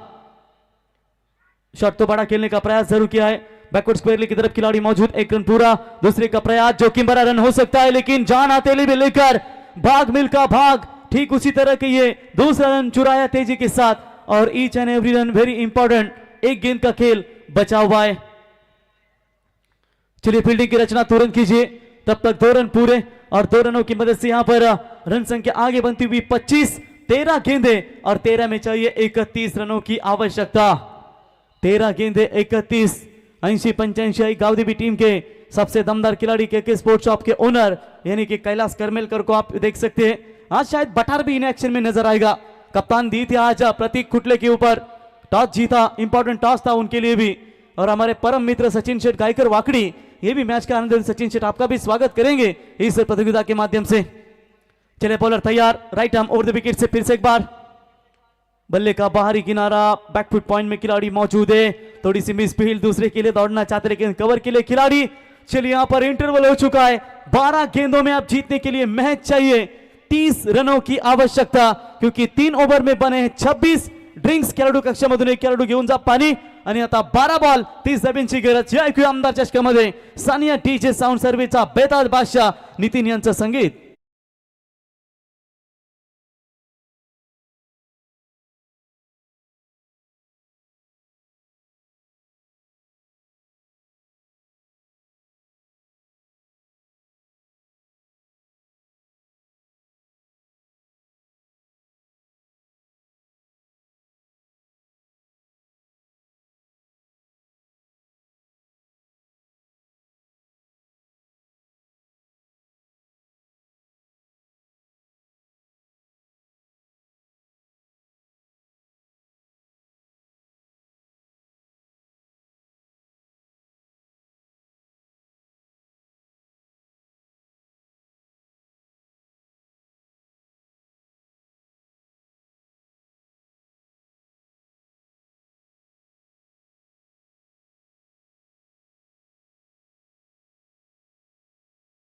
शॉट तो बड़ा खेलने का प्रयास जरूर किया है, बैकवर्ड स्क्वायर की तरफ खिलाड़ी मौजूद, 1 रन पूरा, दूसरे का प्रयास जोखिम भरा रन हो सकता है, लेकिन जान हथेली में लेकर भाग मिल्खा भाग, ठीक उसी तरह के ये दूसरा रन चुराया तेजी के साथ, और each end every run very important. 1 गेंद का खेल बचा हुआ है। चलिए फील्डिंग की रचना तुरंत कीजिए, तब तक 2 रन पूरे, और 2 रनों की मदद से यहां पर रन संख्या आगे बनती हुई 25, 13 गेंदे, और 13 में चाहिए 31 रनों की आवश्यकता। 13 गेंदे 31, 80-85 गावदेवी टीम के सबसे दमदार खिलाड़ी के स्पोर्ट्स शॉप के ओनर यानी कि कैलाश करमेलकर को आप देख सकते हैं। आज शायद बटार भी इन एक्शन में नजर आएगा। कप्तान दी थी आज प्रतीक खुटले के ऊपर, टॉस जीता, इंपॉर्टेंट टॉस था उनके लिए भी, और हमारे परम मित्र सचिन शेठ गायकर वाकड़ी ये भी मैच का आनंद। सचिन शेठ आपका भी स्वागत करेंगे इस प्रतियोगिता के माध्यम से। चले बॉलर तैयार, right arm over the wicket से फिर से एक बार, बल्ले का बाहरी किनारा, बैकफुट पॉइंट में खिलाड़ी मौजूद है, थोड़ी सी मिस फील्ड, दूसरे के लिए दौड़ना चाहते लेकिन कवर के लिए खिलाड़ी। चलिए यहां पर इंटरवल हो चुका है, 12 गेंदों में आप जीतने के लिए महज चाहिए 30 रनों की आवश्यकता, क्योंकि 3 ओव्हर में बने हैं 26 ड्रिंक्स खेळाडू कक्षामधून एक खेळाडू घेऊन जा पाणी, आणि आता 12 बॉल 30 धाब्यांची गरज। या ऐकूया आमदार चषकामध्ये सानिया डीजे साऊंड सर्व्हिसचा बेताज बादशाह नितीन यांचं संगीत।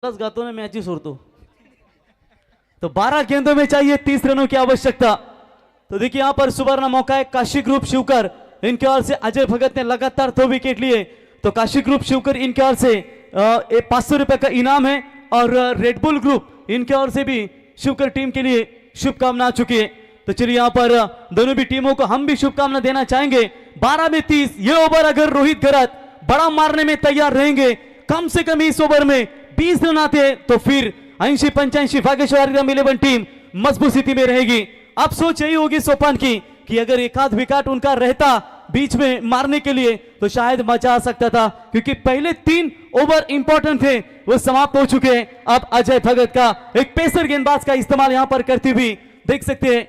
गातो ना मैच ही सोडतो। तो 12 गेंदों में चाहिए 30 रनों की आवश्यकता। तो देखिए यहां पर सुवर्ण मौका है काशी ग्रुप शिवकर, इनके ओर से अजय भगत ने लगातार 2 विकेट लिए, तो काशी ग्रुप शिवकर इनके ओर से 500 रुपए का इनाम है, और रेडबुल ग्रुप इनके ओर से भी शिवकर टीम के लिए शुभकामना आ चुकी है। तो चलिए यहां पर दोनों भी टीमों को हम भी शुभकामना देना चाहेंगे। 12 में 30, ये ओवर अगर रोहित घरत बड़ा मारने में तैयार रहेंगे, कम से कम इस ओवर में 20 रन आते तो फिर 80-85 भाग्यशाली 11 टीम मजबूत स्थिति में रहेगी। अब सोच यही होगी सोपान की कि अगर एक आध विकेट उनका रहता बीच में मारने के लिए तो शायद मजा आ सकता था, क्योंकि पहले 3 ओवर इंपॉर्टेंट थे वो समाप्त हो चुके हैं। अब अजय भगत का एक पेसर गेंदबाज का इस्तेमाल यहां पर करती हुई देख सकते हैं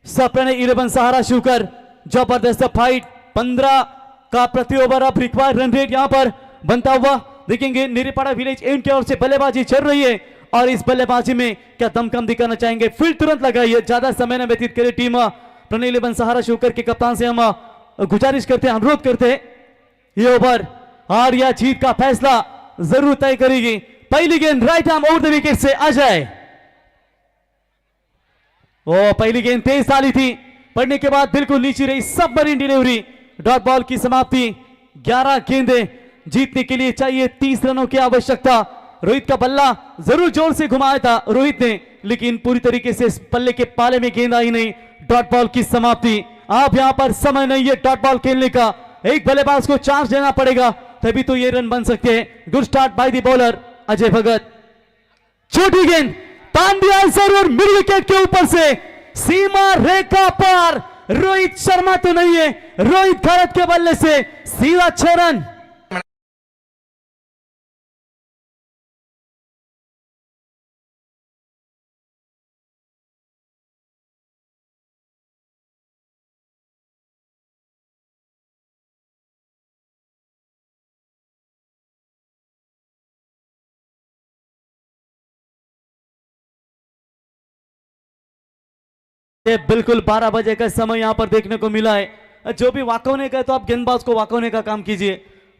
सप्रणय 11 सहारा शिवकर, जबरदस्त फाइट, 15 का प्रति ओवर अब रिक्वायर्ड रन रेट यहां पर बनता हुआ देखेंगे। निरीपाड़ा विलेज इनकी ओर से बल्लेबाजी चल रही है, और इस बल्लेबाजी में क्या दमखम दिखाना चाहेंगे। फील्ड तुरंत लगाइए, ज्यादा समय न व्यतीत करे टीम। प्रणय 11 सहारा शिवकर के कप्तान से हम गुजारिश करते हैं, अनुरोध करते हैं, ये ओवर हार या जीत का फैसला जरूर तय करेगी। पहली गेंद right arm over the wicket Ajay अजय, वो पहली गेंद तेज डाली थी, पड़ने के बाद बिल्कुल नीचे रही सबमरीन डिलीवरी, डॉट बॉल की समाप्ति। 11 गेंदें जीतने के लिए चाहिए 30 रनों की आवश्यकता। रोहित का बल्ला जरूर जोर से घुमाया था रोहित ने, लेकिन पूरी तरीके से बल्ले के पाले में गेंद आई नहीं। डॉट बॉल की समाप्ति। आप यहां पर समय नहीं है डॉट बॉल खेलने का, एक बल्लेबाज को चांस देना पड़ेगा तभी तो ये रन बन सकते हैं। Good start by the bowler Ajay Bhagat. छोटी गेंद तान दिया जरूर मिड विकेट के ऊपर से, सीमा रेखा पार। रोहित शर्मा तो नहीं है, रोहित खरत के बल्ले से सीधा 6 रन। ये बिल्कुल 12 बजे का समय यहां पर देखने को मिला है। जो भी वाक होने का है तो आप गेंदबाज को वाक होने का काम कीजिए,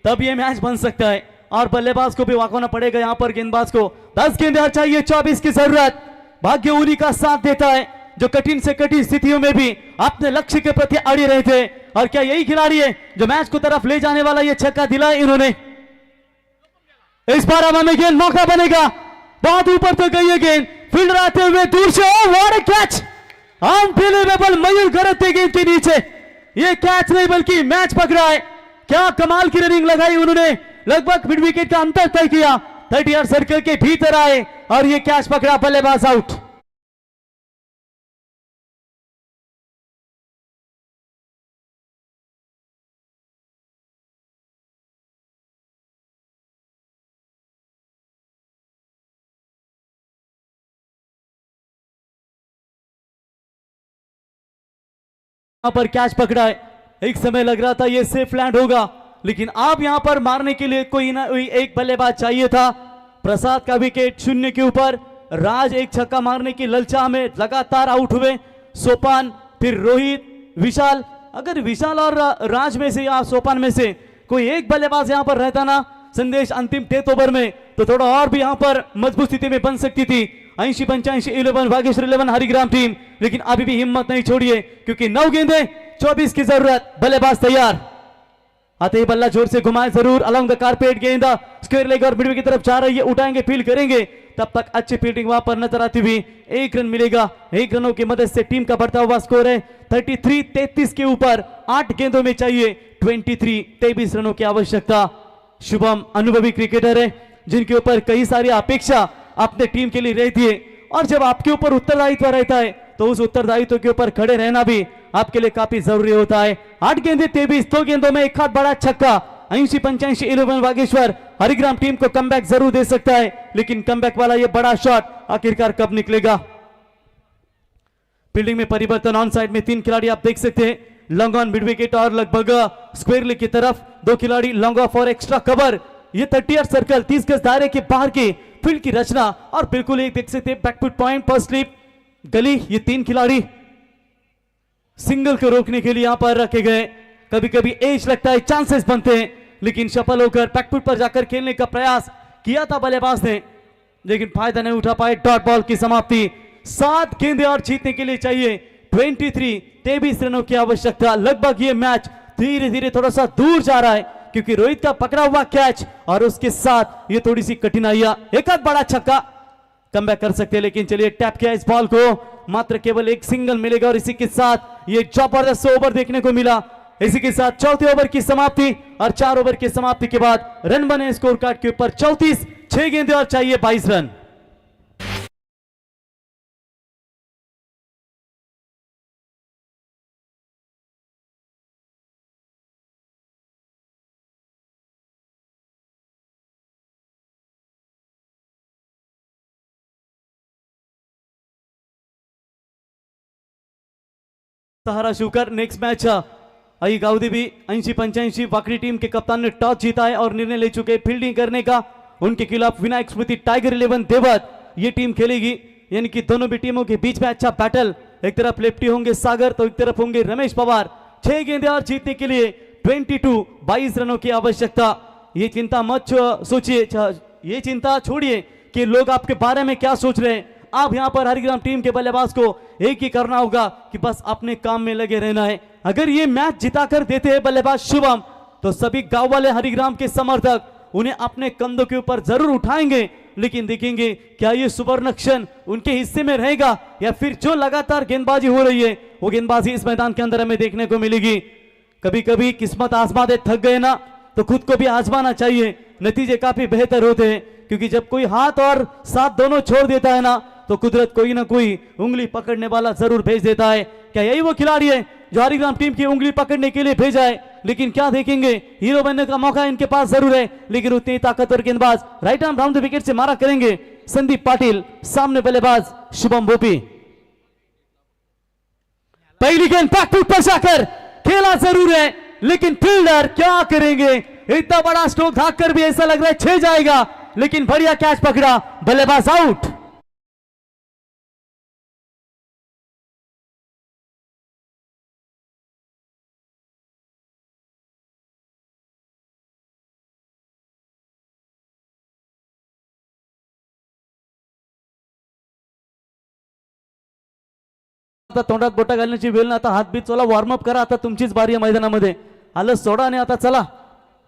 तब ये मैच बन सकता है। और बल्लेबाज को भी वाक होना पड़ेगा यहां पर गेंदबाज को। 10 गेंदें चाहिए, 24 की जरूरत। भाग्य उन्हीं का साथ देता है जो कठिन से कठिन स्थितियों में भी अपने लक्ष्य के प्रति अड़े रहे थे। और क्या यही खिलाड़ी है जो मैच को तरफ ले जाने वाला ये छक्का दिलाया इन्होंने। इस बार हवा में गेंद, मौका बनेगा, बहुत ऊपर तो गई है गेंद, फील्डर आते हुए दूर से, what a catch, unbelievable. Mayur Garat थे गेंद के नीचे, ये कैच नहीं बल्कि मैच पकड़ा है। क्या कमाल की रनिंग लगाई उन्होंने, लगभग मिड विकेट का अंतर तय किया, 30 यार्ड सर्कल के भीतर आए और ये कैच पकड़ा, बल्लेबाज आउट। यहां पर कैच पकड़ा है, एक समय लग रहा था ये सेफ लैंड होगा, लेकिन आप यहां पर मारने के लिए कोई ना कोई एक बल्लेबाज चाहिए था। प्रसाद का विकेट 0 के ऊपर, राज एक छक्का मारने की ललचा में लगातार आउट हुए। सोपान, फिर रोहित, विशाल। अगर विशाल और राज में से या सोपान में से कोई एक बल्लेबाज यहां पर रहता ना संदेश अंतिम डेथ ओवर में, तो थोड़ा और भी यहां पर मजबूत स्थिति में बन सकती थी। 80-85 11 भागेश्वर 11 हरिग्राम टीम, लेकिन अभी भी हिम्मत नहीं छोड़िए क्योंकि 9 गेंदें 24 की जरूरत। बल्लेबाज तैयार, आते ही बल्ला जोर से घुमाए जरूर, अलॉन्ग द कारपेट गेंद स्क्वायर लेग और मिडवे की तरफ जा रही है, उठाएंगे फील्ड करेंगे, तब तक अच्छी फील्डिंग वहां पर नजर आती हुई। 1 रन मिलेगा, 1 रनों की मदद से टीम का बढ़ता हुआ स्कोर है 33 के ऊपर। 8 गेंदों में चाहिए 23 रनों की आवश्यकता। शुभम अनुभवी क्रिकेटर है जिनके ऊपर कई सारी अपेक्षा अपने टीम के लिए रहती है, और जब आपके ऊपर उत्तरदायित्व रहता है तो उस उत्तरदायित्व के ऊपर खड़े रहना भी आपके लिए काफी जरूरी होता है। 8 गेंदें 23, 2 गेंदों में एक हाथ बड़ा छक्का। 80-85 11 वागेश्वर हरिग्राम टीम को कमबैक जरूर दे सकता है, लेकिन कमबैक वाला ये बड़ा शॉट आखिरकार कब निकलेगा। फील्डिंग में परिवर्तन, ऑन साइड में 3 खिलाड़ी आप देख सकते हैं, लॉन्ग ऑन मिड विकेट और लगभग स्क्वायर लेग की तरफ 2 खिलाड़ी लॉन्ग ऑफ और एक्स्ट्रा कवर। ये 30 यार्ड सर्कल 30 गज दायरे के बाहर की फील्ड की रचना, और बिल्कुल एक देख सकते हैं बैकफुट पॉइंट पर स्लिप गली। ये 3 खिलाड़ी सिंगल को रोकने के लिए यहां पर रखे गए। कभी कभी एज लगता है, चांसेस बनते हैं, लेकिन सफल होकर बैकफुट पर जाकर खेलने का प्रयास किया था बल्लेबाज ने, लेकिन फायदा नहीं उठा पाए। डॉट बॉल की समाप्ति। 7 गेंदें और जीतने के लिए चाहिए 23 रनों की आवश्यकता। लगभग ये मैच धीरे धीरे थोड़ा सा दूर जा रहा है क्योंकि रोहित का पकड़ा हुआ कैच और उसके साथ ये थोड़ी सी कठिनाइयां। एक आध बड़ा छक्का कमबैक कर सकते हैं, लेकिन चलिए टैप किया इस बॉल को, मात्र केवल एक सिंगल मिलेगा और इसी के साथ ये जबरदस्त ओवर देखने को मिला। इसी के साथ चौथे ओवर की समाप्ति, और 4 ओवर की समाप्ति के बाद रन बने स्कोर कार्ड के ऊपर 34। 6 गेंदें और चाहिए 22 रन। सहारा शुकर नेक्स्ट मैच आई गावदेवी 80-85 वाकड़ी टीम के कप्तान ने टॉस जीता है और निर्णय ले चुके फील्डिंग करने का। उनके खिलाफ विनायक स्मृति टाइगर 11 देवत ये टीम खेलेगी, यानी कि दोनों भी टीमों के बीच में अच्छा बैटल। एक तरफ लेफ्टी होंगे सागर तो एक तरफ होंगे रमेश पवार। 6 गेंदें और जीतने के लिए 22 रनों की आवश्यकता। ये चिंता मत सोचिए, ये चिंता छोड़िए कि लोग आपके बारे में क्या सोच रहे हैं। अब यहाँ पर हरिग्राम टीम के बल्लेबाज को एक ही करना होगा कि बस अपने काम में लगे रहना है। अगर ये मैच जिताकर देते हैं बल्लेबाज शुभम, तो सभी गांव वाले हरिग्राम के समर्थक उन्हें अपने कंधों के ऊपर जरूर उठाएंगे, लेकिन देखेंगे क्या ये सुवर्ण क्षण उनके हिस्से में रहेगा या फिर जो लगातार गेंदबाजी हो रही है वो गेंदबाजी इस मैदान के अंदर हमें देखने को मिलेगी। कभी कभी किस्मत आजमाते थक गए ना, तो खुद को भी आजमाना चाहिए, नतीजे काफी बेहतर होते हैं। क्योंकि जब कोई हाथ और साथ दोनों छोड़ देता है ना, तो कुदरत कोई ना कोई उंगली पकड़ने वाला जरूर भेज देता है। क्या यही वो खिलाड़ी है जो हरिग्राम टीम की उंगली पकड़ने के लिए भेजा है? लेकिन क्या देखेंगे, हीरो बनने का मौका इनके पास जरूर है, लेकिन उतनी ताकतवर गेंदबाज right arm round the wicket से मारा करेंगे संदीप पाटिल, सामने बल्लेबाज शुभम भोपी। पहली गेंद बैकफुट पर जाकर खेला जरूर है, लेकिन फील्डर क्या करेंगे, इतना बड़ा स्ट्रोक भागकर भी ऐसा लग रहा है 6 जाएगा, लेकिन बढ़िया कैच पकड़ा, बल्लेबाज आउट। आता तोंडात बोटा घालण्याची वेळ ना, आता हात बीत चला वॉर्मअप करा, आता तुमचीच बारी आहे मैदानामध्ये, आलं सोडा आणि आता चला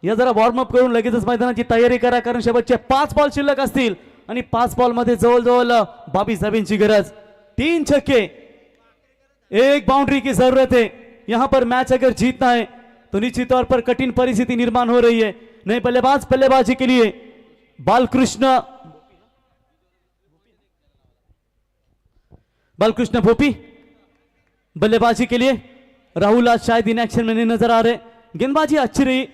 या जरा वॉर्मअप करून लगेचच मैदानाची तयारी करा, कारण शेवटचे 5 बॉल शिल्लक असतील आणि 5 बॉल मध्ये जवळजवळ 22 धाब्यांची गरज, 3 छक्के, 1 बाउंड्री की जरूरत है। यहां पर मैच अगर जीतना है तो निश्चित तौर पर कठिन परिस्थिति निर्माण हो रही है। नए बल्लेबाज बल्लेबाजी के लिए बालकृष्ण भोपी, बल्लेबाजी के लिए राहुल आज शायद इन एक्शन में नहीं नजर आ रहे। गेंदबाजी अच्छी रही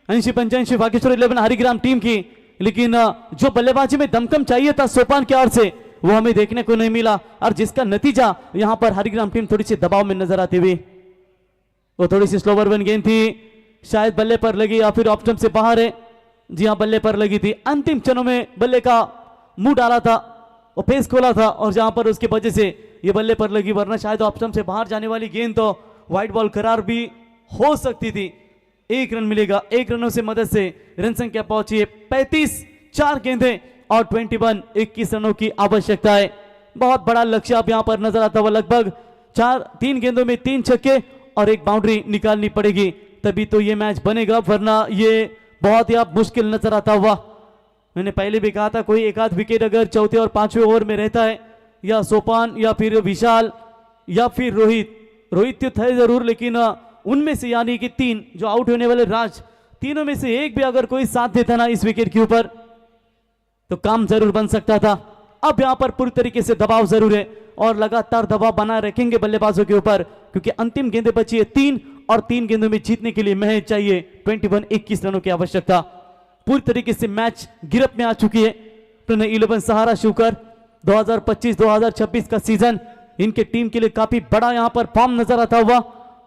80-85 बागेश्वर 11 हरिग्राम टीम की, लेकिन जो बल्लेबाजी में दमकम चाहिए था सोपान की ओर से वो हमें देखने को नहीं मिला, और जिसका नतीजा यहां पर हरिग्राम टीम थोड़ी सी दबाव में नजर आती हुई, वो थोड़ी सी स्लोवर वन गेंद थी, शायद बल्ले पर लगी या फिर ऑप्शन से बाहर है। जी हां, बल्ले पर लगी थी, अंतिम क्षणों में बल्ले का मुंह डाला था और फेस खोला था, और जहां पर उसकी वजह से ये बल्ले पर लगी, वरना शायद ऑप्शन से बाहर जाने वाली गेंद तो व्हाइट बॉल करार भी हो सकती थी। 1 रन मिलेगा, 1 रनों से मदद से रन संख्या पहुंची है 35, 4 गेंदें और 21 रनों की आवश्यकता है। बहुत बड़ा लक्ष्य आप यहां पर नजर आता हुआ, लगभग 3 गेंदों में 3 छक्के और 1 बाउंड्री निकालनी पड़ेगी, तभी तो ये मैच बनेगा, वरना ये बहुत ही आप मुश्किल नजर आता हुआ। मैंने पहले भी कहा था कोई एक आध विकेट अगर चौथे और 5वें ओवर में रहता है, या सोपान या फिर विशाल या फिर रोहित तो थे जरूर, लेकिन उनमें से यानी कि 3 जो आउट होने वाले राज, तीनों में से एक भी अगर कोई साथ देता ना इस विकेट के ऊपर तो काम जरूर बन सकता था। अब यहां पर पूरी तरीके से दबाव जरूर है और लगातार दबाव बनाए रखेंगे बल्लेबाजों के ऊपर, क्योंकि अंतिम गेंदें बची है 3 और 3 गेंदों में जीतने के लिए महज चाहिए 21 रनों की आवश्यकता। पूरी तरीके से मैच गिरफ्त में आ चुकी है। प्रणय 11 सहारा शिवकर 2025-2026 का सीजन इनके टीम के लिए काफी बड़ा यहां पर फॉर्म नजर आता हुआ।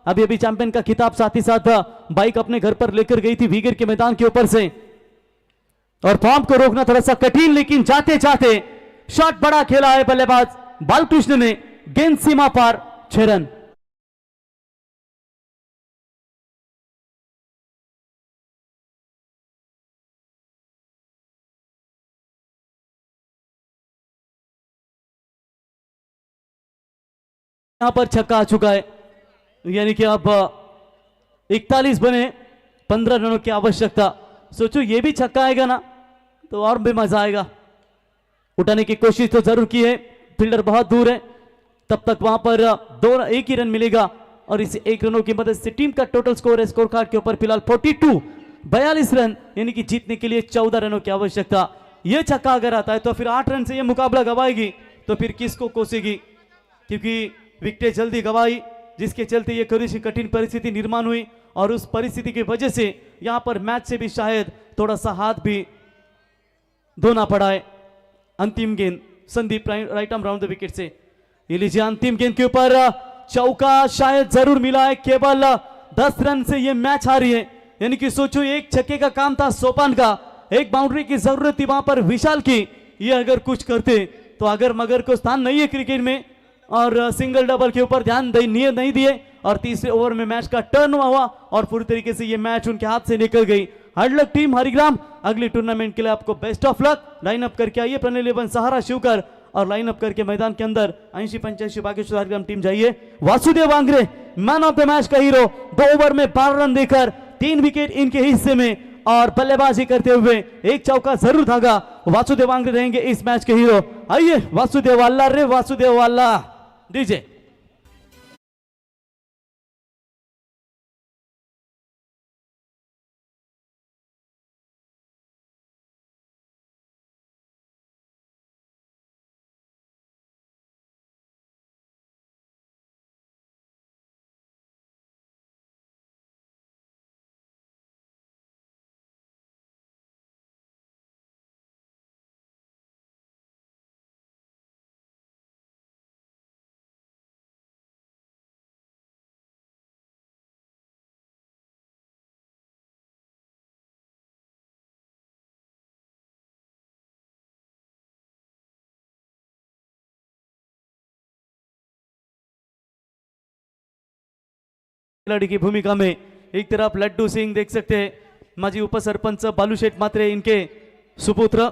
अभी अभी चैंपियन का खिताब साथ ही साथ बाइक अपने घर पर लेकर गई थी वीगर के मैदान के ऊपर से, और फॉर्म को रोकना थोड़ा सा कठिन, लेकिन जाते जाते शॉट बड़ा खेला है बल्लेबाज बालकृष्ण ने, गेंद सीमा पार, 6 रन। यहां पर छक्का आ चुका है, यानी कि अब 41 बने, 15 रनों की आवश्यकता। सोचो ये भी छक्का आएगा ना तो और भी मजा आएगा। उठाने की कोशिश तो जरूर की है, फील्डर बहुत दूर है, तब तक वहां पर 1 ही रन मिलेगा, और इस 1 रनों की मदद से टीम का टोटल स्कोर है स्कोर कार्ड के ऊपर फिलहाल 42 रन, यानी कि जीतने के लिए 14 रनों की आवश्यकता। यह छक्का अगर आता है तो फिर 8 रन से यह मुकाबला गवाएगी, तो फिर किसको कोसेगी, क्योंकि विकेटें जल्दी गवाई, जिसके चलते ये थोड़ी सी कठिन परिस्थिति निर्माण हुई, और उस परिस्थिति की वजह से यहां पर मैच से भी शायद थोड़ा सा हाथ भी धोना पड़ा है। अंतिम गेंद Sandeep right arm round the wicket से, ये लीजिए अंतिम गेंद के ऊपर चौका शायद जरूर मिला है, केवल 10 रन से ये मैच हारी है। यानी कि सोचो 1 छक्के का काम था सोपान का, 1 बाउंड्री की जरूरत थी वहां पर विशाल की, ये अगर कुछ करते तो अगर मगर को स्थान नहीं है क्रिकेट में, और सिंगल डबल के ऊपर ध्यान नहीं दिए, और तीसरे ओवर में मैच का टर्न हुआ और पूरी तरीके से ये मैच उनके हाथ से निकल गई। हार्ड लक टीम हरिग्राम, अगली टूर्नामेंट के लिए आपको best of luck. Line up करके आइए प्रणय 11 सहारा शिवकर और लाइन अप करके मैदान के अंदर 80-85 बागेश्वर हरिग्राम टीम जाइए। Vasudev Wangre man of the match का हीरो, 2 ओवर में 12 रन देकर 3 विकेट इनके हिस्से में और बल्लेबाजी करते हुए एक चौका जरूर धागा। वासुदेव वांगरे रहेंगे इस मैच के हीरो। आइए वासुदेव वाला रे वासुदेव वाला डीजे। खिलाड़ी की भूमिका में एक तरफ लड्डू सिंह देख सकते हैं, माजी उप सरपंच बालू शेठ मात्रे इनके सुपुत्र,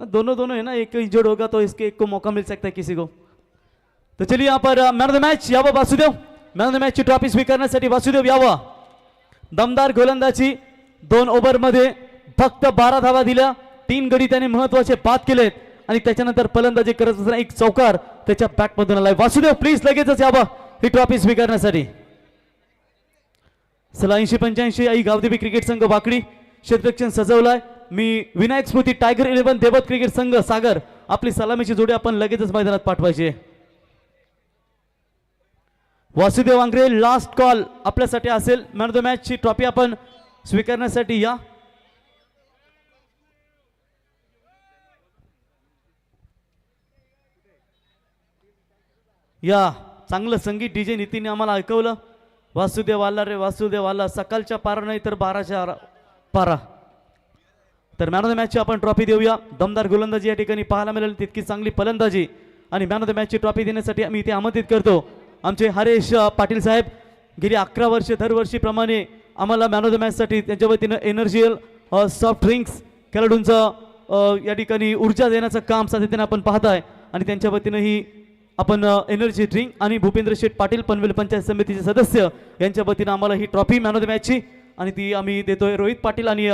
दोनों है ना, एक ही जोड़ होगा तो इसके एक को मौका मिल सकता है किसी को। तो चलिए यहाँ पर मैन ऑफ द मैच यावं Vasudev, man of the match ची ट्रॉफी स्वीकारण्यासाठी वासुदेव यावा। दमदार गोलंदाजी, 2 ओव्हर मध्ये फक्त 12 धावा दिल्या, 3 गडी त्याने महत्वाचे बाद केलेत आणि त्याच्यानंतर फलंदाजी करत असताना एक चौकार त्याच्या बॅट मधून आलाय। वासुदेव प्लीज लगेचच यावं ही ट्रॉफी स्वीकारण्यासाठी। चला 80-85 आई गावदेवी क्रिकेट संघ वाकडी क्षेत्ररक्षण सजवलाय। मी विनायक स्मृती टायगर 11 देवत क्रिकेट संघ सागर, आपली सलामीची जोडी आपण लगेचच मैदानात पाठवायची। वासुदेव वांगरे लास्ट कॉल आपल्यासाठी असेल, मॅन ऑफ द मॅच ची ट्रॉफी आपण स्वीकारण्यासाठी या। या चांगलं संगीत डीजे नितीने आम्हाला ऐकवलं। वासुदेव आला रे वासुदेव आला, सकाळच्या पारा नाही तर 12च्या पारा। तर मॅन ऑफ द मॅच ची आपण ट्रॉफी देऊया। दमदार गोलंदाजी या ठिकाणी पाहायला मिळाली, तितकी चांगली फलंदाजी आणि मॅन ऑफ द मॅच ची ट्रॉफी देण्यासाठी आम्ही इथे आमंत्रित करतो आमचे हरेश पाटील साहेब। गेली 11 वर्षे दरवर्षीप्रमाणे आम्हाला मॅन ऑफ द मॅच साठी त्यांच्या वतीनं एनर्जियल सॉफ्ट ड्रिंक्स खेळाडूंचं या ठिकाणी ऊर्जा देण्याचं काम सातत्याने आपण पाहताय आणि त्यांच्या वतीनं ही आपण एनर्जी ड्रिंक आणि भूपेंद्र शेठ पाटील पनवेल पंचायत समितीचे सदस्य यांच्या वतीनं आम्हाला ही ट्रॉफी मॅन ऑफ द मॅचची आणि ती आम्ही देतोय रोहित पाटील आणि